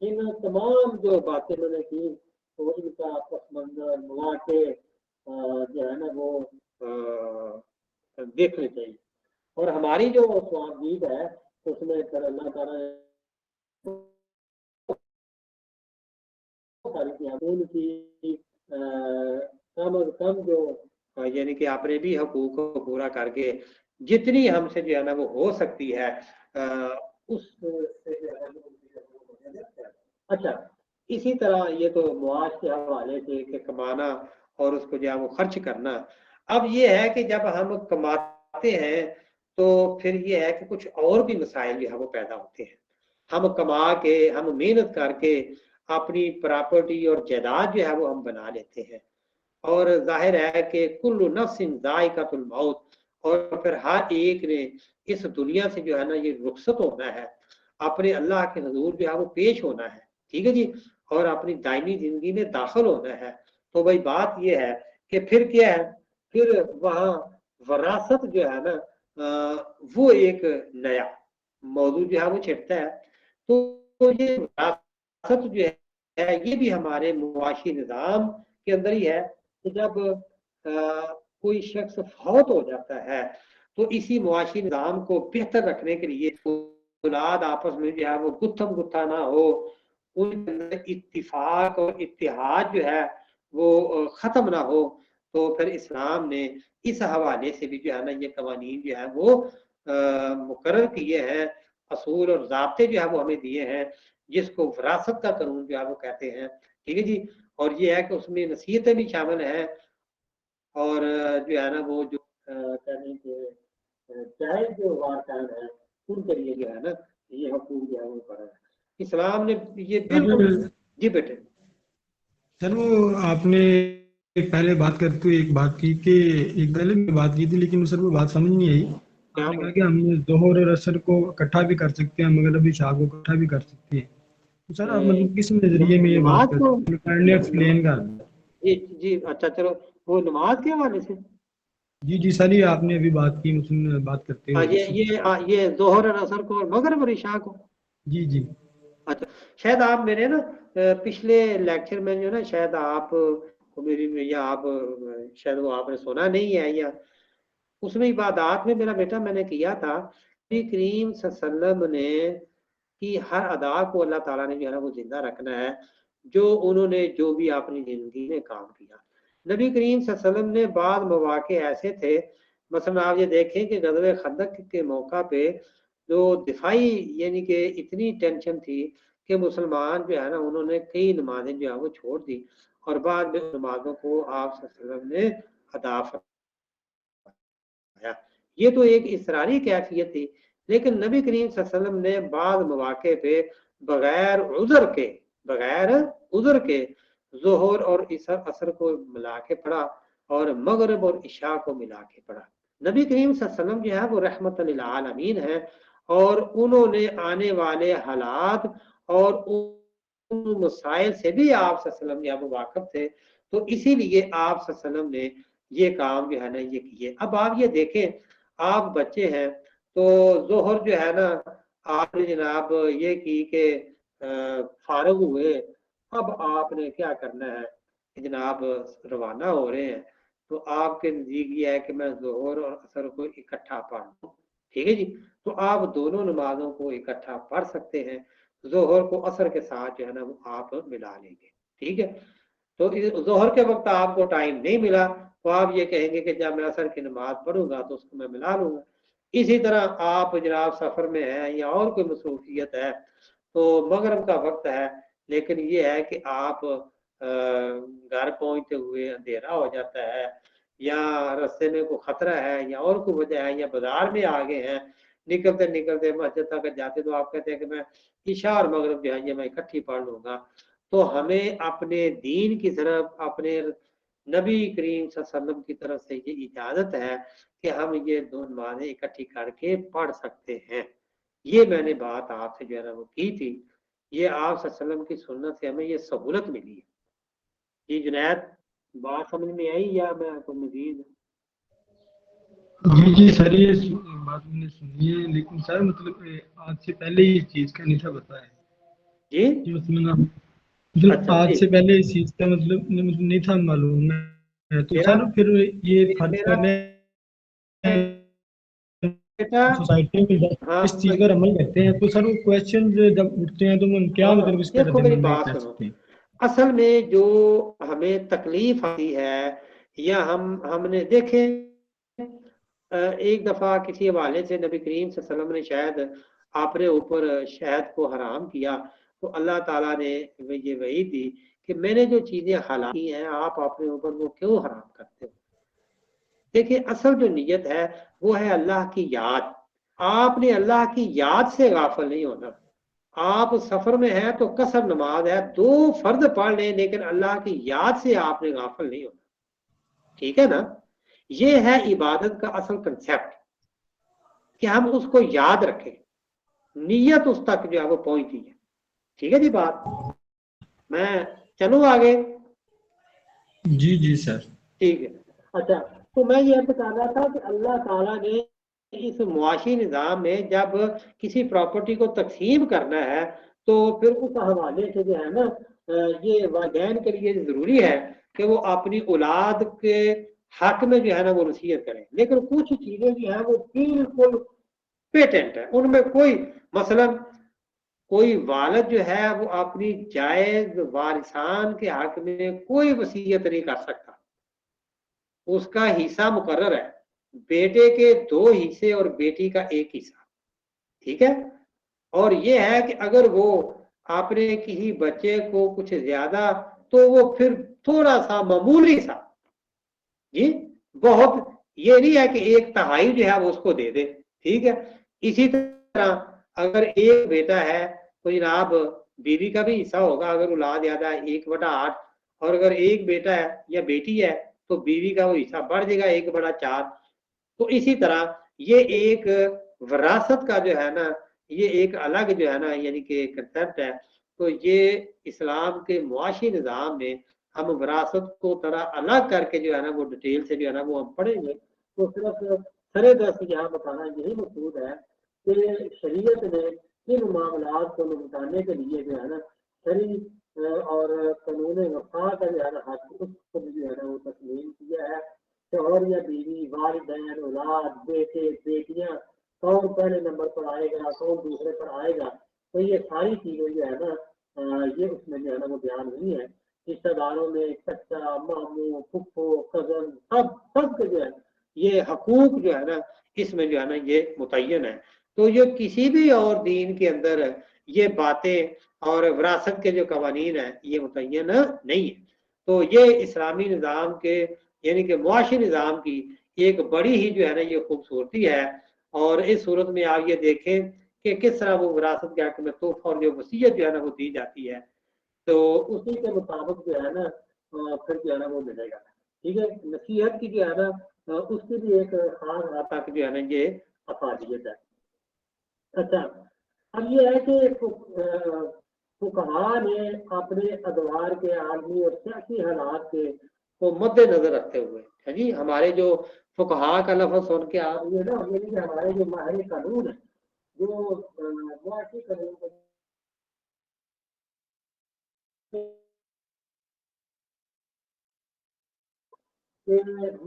इन तमाम जो बातें मैंने की सोच का आपस मंजर मिला के जो है ना वो देखनी चाहिए। और हमारी जो स्वादीद है उसमें फिर अल्लाह ताला की कम अज कम जो यानी कि आपने भी हकूक को पूरा करके जितनी हमसे जो है ना वो हो सकती है उस अच्छा। इसी तरह ये तो मुआश के हवाले से कि कमाना और उसको जो है वो खर्च करना। अब ये है कि जब हम कमाते हैं तो फिर ये है कि कुछ और भी मसाइल जो है वो पैदा होते हैं। हम कमा के, हम मेहनत करके अपनी प्रॉपर्टी और जायदाद जो है वो हम बना लेते हैं, और जाहिर है कि कुल्लु नफ्सिन जायकातुल मौत, और फिर हर एक ने इस दुनिया से जो है ना ये रुखसत होना है, अपने अल्लाह के हजूर जो है वो पेश होना है। ठीक है जी, और अपनी दायमी जिंदगी में दाखिल होना है। तो भाई बात ये है कि फिर क्या है, फिर वहाँ वरासत जो है ना वो एक नया मौजू जो है वो छिड़ता है। तो ये वरासत जो है ये भी हमारे मुआशी निज़ाम के अंदर ही है कि जब कोई शख्स फौत हो जाता है तो इसी मुआशी निज़ाम को बेहतर रखने के लिए औलाद आपस में जो है वो गुत्थम गुत्था ना हो, उनके अंदर इत्तिफाक और इत्तेहाद जो है वो खत्म ना हो, तो फिर इस्लाम ने इस हवाले से भी जो है ना ये कवानीन जो है वो मुकर्रर किए हैं, असूल और ज़ाब्ते जो है वो हमें दिए हैं, जिसको विरासत का कानून जो है वो कहते हैं। ठीक है जी, और ये है कि उसमें नसीहतें भी शामिल हैं, और जो है ना वो जो कहने के जायज जो वारसान है उनके लिए जो है ना ये हकूक जो है वो करा है इस्लाम ने। ये बिल्कुल जी बेटे।
सर वो आपने पहले बात करते हुए एक बात की कि एक पहले भी बात की थी, लेकिन सर वो बात समझ नहीं आई। आपने कहा कि हम जोहर और असर को इकट्ठा भी कर सकते हैं, मगर अभी शाह को इकट्ठा भी कर सकते हैं। तो सर आप मतलब किस नजरिए में ये बात करते हैं, काइंडली एक्सप्लेन कर।
जी जी, अच्छा चलो, वो नमाज के हवाले से
जी जी सर, ये आपने अभी बात की मुस्लिम बात करते हुए।
ये जोहर और असर को और मगरिब और इशा को।
जी जी।
अच्छा, शायद आप मेरे ना पिछले लेक्चर में जो ना शायद आप मेरी या आप शायद वो आपने सुना नहीं है, या उसमें इबादत में मेरा बेटा मैंने किया था, नबी करीम सल्लल्लाहु अलैहि वसल्लम ने कि हर अदा को अल्लाह ताला ने जो है ना वो जिंदा रखना है, जो उन्होंने जो भी अपनी जिंदगी में काम किया। नबी करीम सल्लल्लाहु अलैहि वसल्लम ने बाद मौके ऐसे थे, मसलन आप ये देखें कि ग़ज़वे खंदक के मौका पे जो दिफाई यानी कि इतनी टेंशन थी कि मुसलमान जो है ना उन्होंने कई नमाजें जो है वो छोड़ दी, और बाद में नमाजों को आप सल्लल्लाहु अलैहि वसल्लम ने अदा फरमाया। ये तो एक इसरारी कैफियत थी, लेकिन नबी करीम सल्लल्लाहु अलैहि वसल्लम ने बाद मौके पे बगैर उज़र के ज़ोहर और असर को मिला के पढ़ा, और मगरिब और इशा को मिला के पढ़ा। नबी करीम सल्लल्लाहु अलैहि वसल्लम जो है वो रहमत लिल आलमीन है, और उन्होंने आने वाले हालात और उन मसाइल से भी आप सल्लल्लाहु अलैहि वसल्लम जो है वो वाकिफ थे। तो इसीलिए आप सल्लल्लाहु अलैहि वसल्लम ने ये काम जो है ना ये किए। अब आप ये देखें, आप बच्चे हैं तो जोहर जो है ना आपने जनाब ये की कि फारग हुए, अब आपने क्या करना है कि जनाब रवाना हो रहे हैं, तो आपके नजदीक ये है कि मैं जोहर और असर को इकट्ठा पढ़ लूं। ठीक है जी। तो आप दोनों नमाजों को इकट्ठा पढ़ सकते हैं, जोहर को असर के साथ जो है ना वो आप मिला लेंगे, ठीक है। तो जोहर के वक्त आपको टाइम नहीं मिला तो आप ये कहेंगे कि जब मैं असर की नमाज पढ़ूंगा तो उसको मैं मिला लूंगा। इसी तरह आप जनाब सफर में है या और कोई मसरूफियत है तो मगरब का वक्त है, लेकिन ये है कि आप घर पहुंचते हुए अंधेरा हो जाता है या रास्ते में कोई खतरा है या और कोई वजह है या बाजार में आ गए हैं, निकलते निकलते मस्जिद तक जाते तो आप कहते हैं कि मैं ईशा और मगरब जो है ये मैं इकट्ठी पढ़ लूंगा। तो हमें अपने दीन की तरफ, अपने नबी करीम सल्लल्लाहु अलैहि वसल्लम की तरफ से ये इजाजत है कि हम ये दो नमाजें इकट्ठी करके पढ़ सकते हैं। ये मैंने बात आपसे जो है ना वो की थी, ये आप सल्लल्लाहु अलैहि वसल्लम की सुन्नत से हमें ये सहूलत मिली है। जी जुनैद, बात समझ में आई या मैं आपको मजीद?
जी जी सर, ये बात मैंने सुनी है, लेकिन सर मतलब आज से पहले ये चीज़ का नहीं था पता है
जी
कि उसमें ना मतलब
अच्छा
आज
जी,
से पहले इस चीज़ का मतलब नहीं था मालूम है। तो
मेरा
सर फिर ये फर्ज
मेरा
पहले
बेटा,
सोसाइटी में जब
हाँ
इस चीज़ पर अमल करते हैं तो सर वो क्वेश्चन जब उठते हैं तो हम क्या
हाँ
मतलब इसका
देखो
रद्द
मेरी
अमल
बात
कर
सुनो,
सकते हैं।
असल में जो हमें तकलीफ आती है या हमने देखे एक दफा किसी हवाले से नबी करीम सल्लल्लाहु अलैहि वसल्लम ने शायद आपने ऊपर शहद को हराम किया तो अल्लाह ताला ने ये वही दी कि मैंने जो चीजें हलाल की हैं आप अपने ऊपर वो क्यों हराम करते हो। देखिए असल जो नीयत है वो है अल्लाह की याद। आपने अल्लाह की याद से गाफिल नहीं होना। आप सफर में है तो कसर नमाज है, दो फर्ज पढ़ लें लेकिन अल्लाह की याद से आपने गाफिल नहीं होना, ठीक है ना। ये है इबादत का असल कंसेप्ट कि हम उसको याद रखें, नीयत उस तक जो है वो पहुंचती है, ठीक है जी। बात मैं चलूं आगे?
जी जी सर।
ठीक है। अच्छा, तो मैं ये बता रहा था कि अल्लाह ताला ने इस मुआशी निज़ाम में जब किसी प्रॉपर्टी को तकसीम करना है तो फिर उस हवाले से जो है ना ये वालिदैन के लिए ज़रूरी है कि वो अपनी औलाद के हक में जो है ना वो नसीहत करें, लेकिन कुछ चीज़ें जो है वो बिल्कुल पेटेंट है, उनमें कोई मसलन कोई वालिद जो है वो अपनी जायज वारिसान के हक में कोई वसीयत नहीं कर सकता, उसका हिस्सा मुकर्रर है, बेटे के 2 हिस्से और बेटी का 1 हिस्सा, ठीक है। और ये है कि अगर वो आपने किसी बच्चे को कुछ ज्यादा तो वो फिर थोड़ा सा मामूली सा जी, बहुत ये नहीं है कि 1/3 जो है वो उसको दे दे, ठीक है। इसी तरह अगर एक बेटा है तो जनाब बीवी का भी हिस्सा होगा, अगर औलाद ज्यादा है 1/8, और अगर एक बेटा है या बेटी है तो बीवी का वो हिस्सा बढ़ जाएगा 1/4। तो इसी तरह ये एक विरासत का जो है ना ये एक अलग जो है ना यानी कि कंसेप्ट है। तो ये इस्लाम के मुआशी निज़ाम में हम विरासत को तरह अलग करके जो है ना वो डिटेल से जो है ना वो हम पढ़ेंगे। तो सिर्फ सरे दस यहाँ बताना यही मकसूद है कि शरीयत ने इन मामलात को निपटाने के लिए जो है ना शरी और कानून वफा का जो है ना हक उसको जो है ना वो तस्लीम किया है। शौहर या बीवी, वालिदैन, औलाद, बेटे बेटियां, कौन पहले नंबर पर आएगा कौन दूसरे पर आएगा, तो ये सारी चीजें जो है ना ये उसमें जो है ना वो बयान हुई है। रिश्तेदारों में चचा, मामू, फुफ्फो, कजन सब के जो है ये हकूक जो है ना इसमें जो है ना ये मुतय्यन है। तो ये किसी भी और दीन के अंदर ये बातें और विरासत के जो कवानीन है ये मुतय्यन नहीं है। तो ये इस्लामी निज़ाम के यानी कि मुआशी निज़ाम की एक बड़ी ही जो है ना ये खूबसूरती है। और इस सूरत में आप ये देखें कि किस तरह वो विरासत के हक में तोहफा और जो वसीयत जो है ना वो दी जाती है, तो उसी के मुताबिक जो है ना फिर जो है ना वो मिलेगा, ठीक है। नसीहत की जो है ना उसकी भी एक खास हद तक जो है ना ये अफादियत है। अच्छा, अब ये है कि फुकहा ने अपने अदवार के आलमी और सियासी हालात के को मद्देनजर रखते हुए, है जी, हमारे जो फुकहा का लफ्ज सुन के आप ये ना ये कि हमारे जो माहिर कानून है जो मुआशी कानून के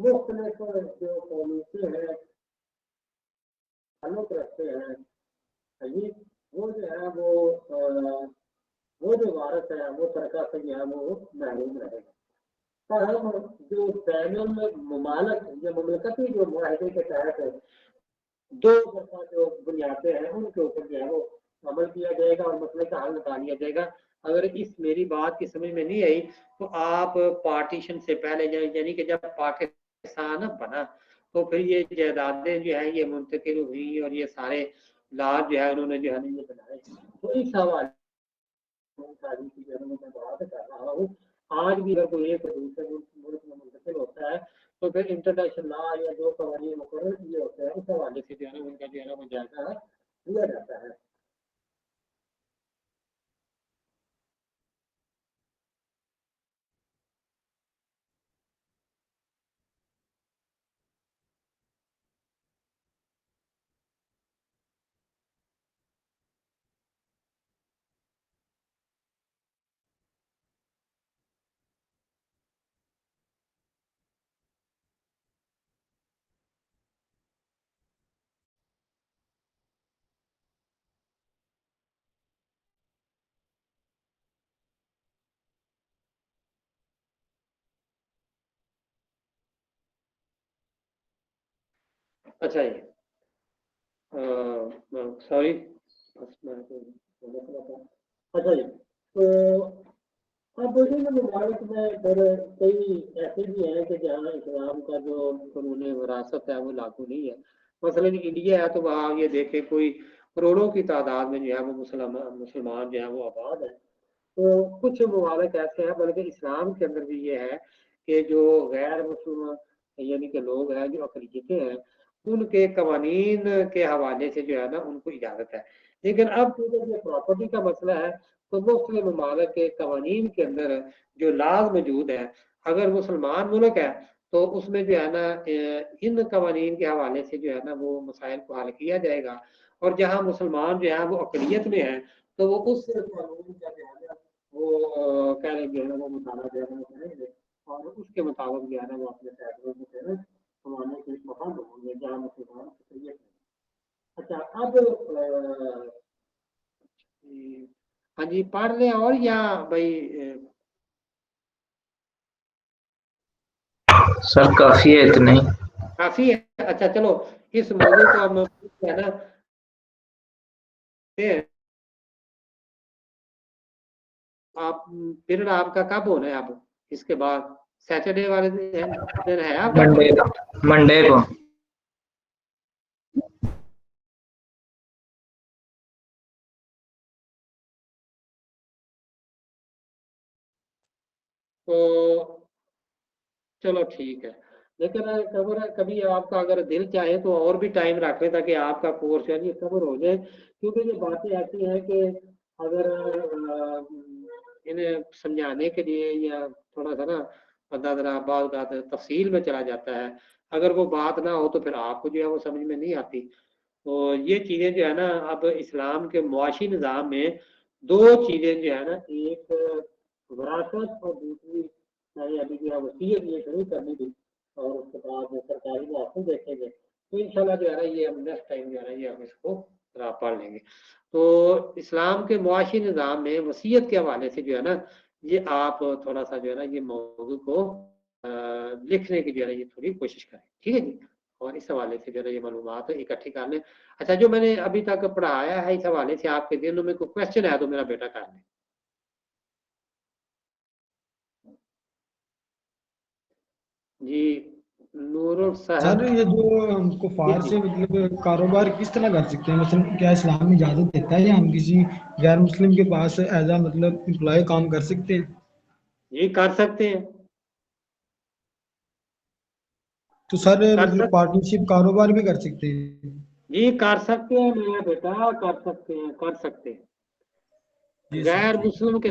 मुख्तलिफ जो पॉलिसी है होता है वो तरका से जो है वो महरूम रहेगा। और हम जो बैनुल ममालक या ममलकती जो मुआहदे के तहत दो तरफा जो बुनियादें हैं उनके ऊपर जो है वो अमल किया जाएगा और मसले का हल निकाल लिया जाएगा। अगर इस मेरी बात की समझ में नहीं आई तो आप पार्टीशन से पहले यानी कि जब पाकिस्तान बना तो फिर ये जायदादें जो है ये मुंतकिल हुई और ये सारे लाभ जो है उन्होंने जो है ये बनाए। तो इस हवाले तारीख जो है मैं बात कर रहा हूँ। आज भी अगर कोई एक दूसरे मुल्क में मुंतकिल होता है तो फिर इंटरनेशनल लॉ या जो कवानीन मुकर्रर किए होते हैं उस हवाले से जो है उनका जो है वो जायजा लिया जाता है। अच्छा जी, सॉरी अच्छा जी, तो अब इन ममालिक में फिर कई ऐसे भी हैं कि जहाँ इस्लाम का जो कानून विरासत है वो लागू नहीं है। मसलन इंडिया है तो वहाँ ये देखें कोई करोड़ों की तादाद में जो है वो मुसलमान जो है वो आबाद है। तो कुछ ममालिक ऐसे हैं, बल्कि इस्लाम के अंदर भी ये है कि जो गैर मुसलमान यानी कि लोग हैं जो अक़लियतें हैं उनके कवानीन के हवाले से जो है ना उनको इजाज़त है। लेकिन अब जो प्रॉपर्टी का मसला है तो मुख्तलिफ ममालिक के कवानीन के अंदर जो लाज मौजूद है, अगर मुसलमान मुल्क है तो उसमें जो है ना इन कवानीन के हवाले से जो है ना वो मसाइल को हल किया जाएगा। और जहाँ मुसलमान जो है वो अक़लियत में है तो वो उस कानून का जो है ना वो कह रहे जो है ना वो मुताला जो है ना करेंगे और उसके मुताबिक जो है ना वो अपने फैसलों को जो है ना हमारे के मुकाम होंगे जहाँ मुसलमान अक़लियत में। अच्छा, अब हाँ जी पढ़ लें और या भाई
सर काफी है इतने ही।
काफी है? अच्छा चलो इस मौजूद को हम है ना आप पीरियड आपका कब होना है? अब इसके बाद सैटरडे वाले दिन है आपका?
मंडे को
तो चलो ठीक है। लेकिन कभी आपका अगर दिल चाहे तो और भी टाइम रख लें ताकि आपका कोर्स है ये कवर हो जाए, क्योंकि ये बातें ऐसी हैं कि अगर इन्हें समझाने के लिए या थोड़ा सा ना बंदा जरा बात तफसील में चला जाता है, अगर वो बात ना हो तो फिर आपको जो है वो समझ में नहीं आती। तो ये चीज़ें जो है ना अब इस्लाम के मुआशी निज़ाम में दो चीज़ें जो है ना, एक विरासत और दूसरी मैंने अभी जो है वसीयत ये शुरू करनी थी और उसके बाद सरकारी मुआवजे देखेंगे। तो इंशाल्लाह जो है ना ये हम नेक्स्ट टाइम जो है ना ये हम इसको पढ़ लेंगे। तो इस्लाम के मुआशी निज़ाम में वसीयत के हवाले से जो है ना ये आप थोड़ा सा जो है ना ये मौजू को लिखने की जो है ना ये थोड़ी कोशिश करें, ठीक है जी। और इस हवाले से जो है ना ये मालूमात इकट्ठी कर लें। अच्छा, जो मैंने अभी तक पढ़ाया है इस हवाले से आपके दिलों में कोई क्वेश्चन है तो मेरा बेटा कर ले। जी नूरुल
सर
साहब।
ये जो कुफार से मतलब कारोबार किस तरह कर सकते हैं, मतलब क्या इस्लाम इजाजत देता है या हम किसी गैर मुस्लिम के पास एज आ मतलब एम्प्लॉय काम कर सकते हैं?
जी कर सकते हैं,
तो सर
कर
मतलब
सकते
पार्टनरशिप कारोबार भी कर सकते हैं?
जी कर सकते हैं मेरा बेटा, कर सकते हैं, कर सकते हैं।
जी सर
गैर
ठीक है।
मुस्लिम के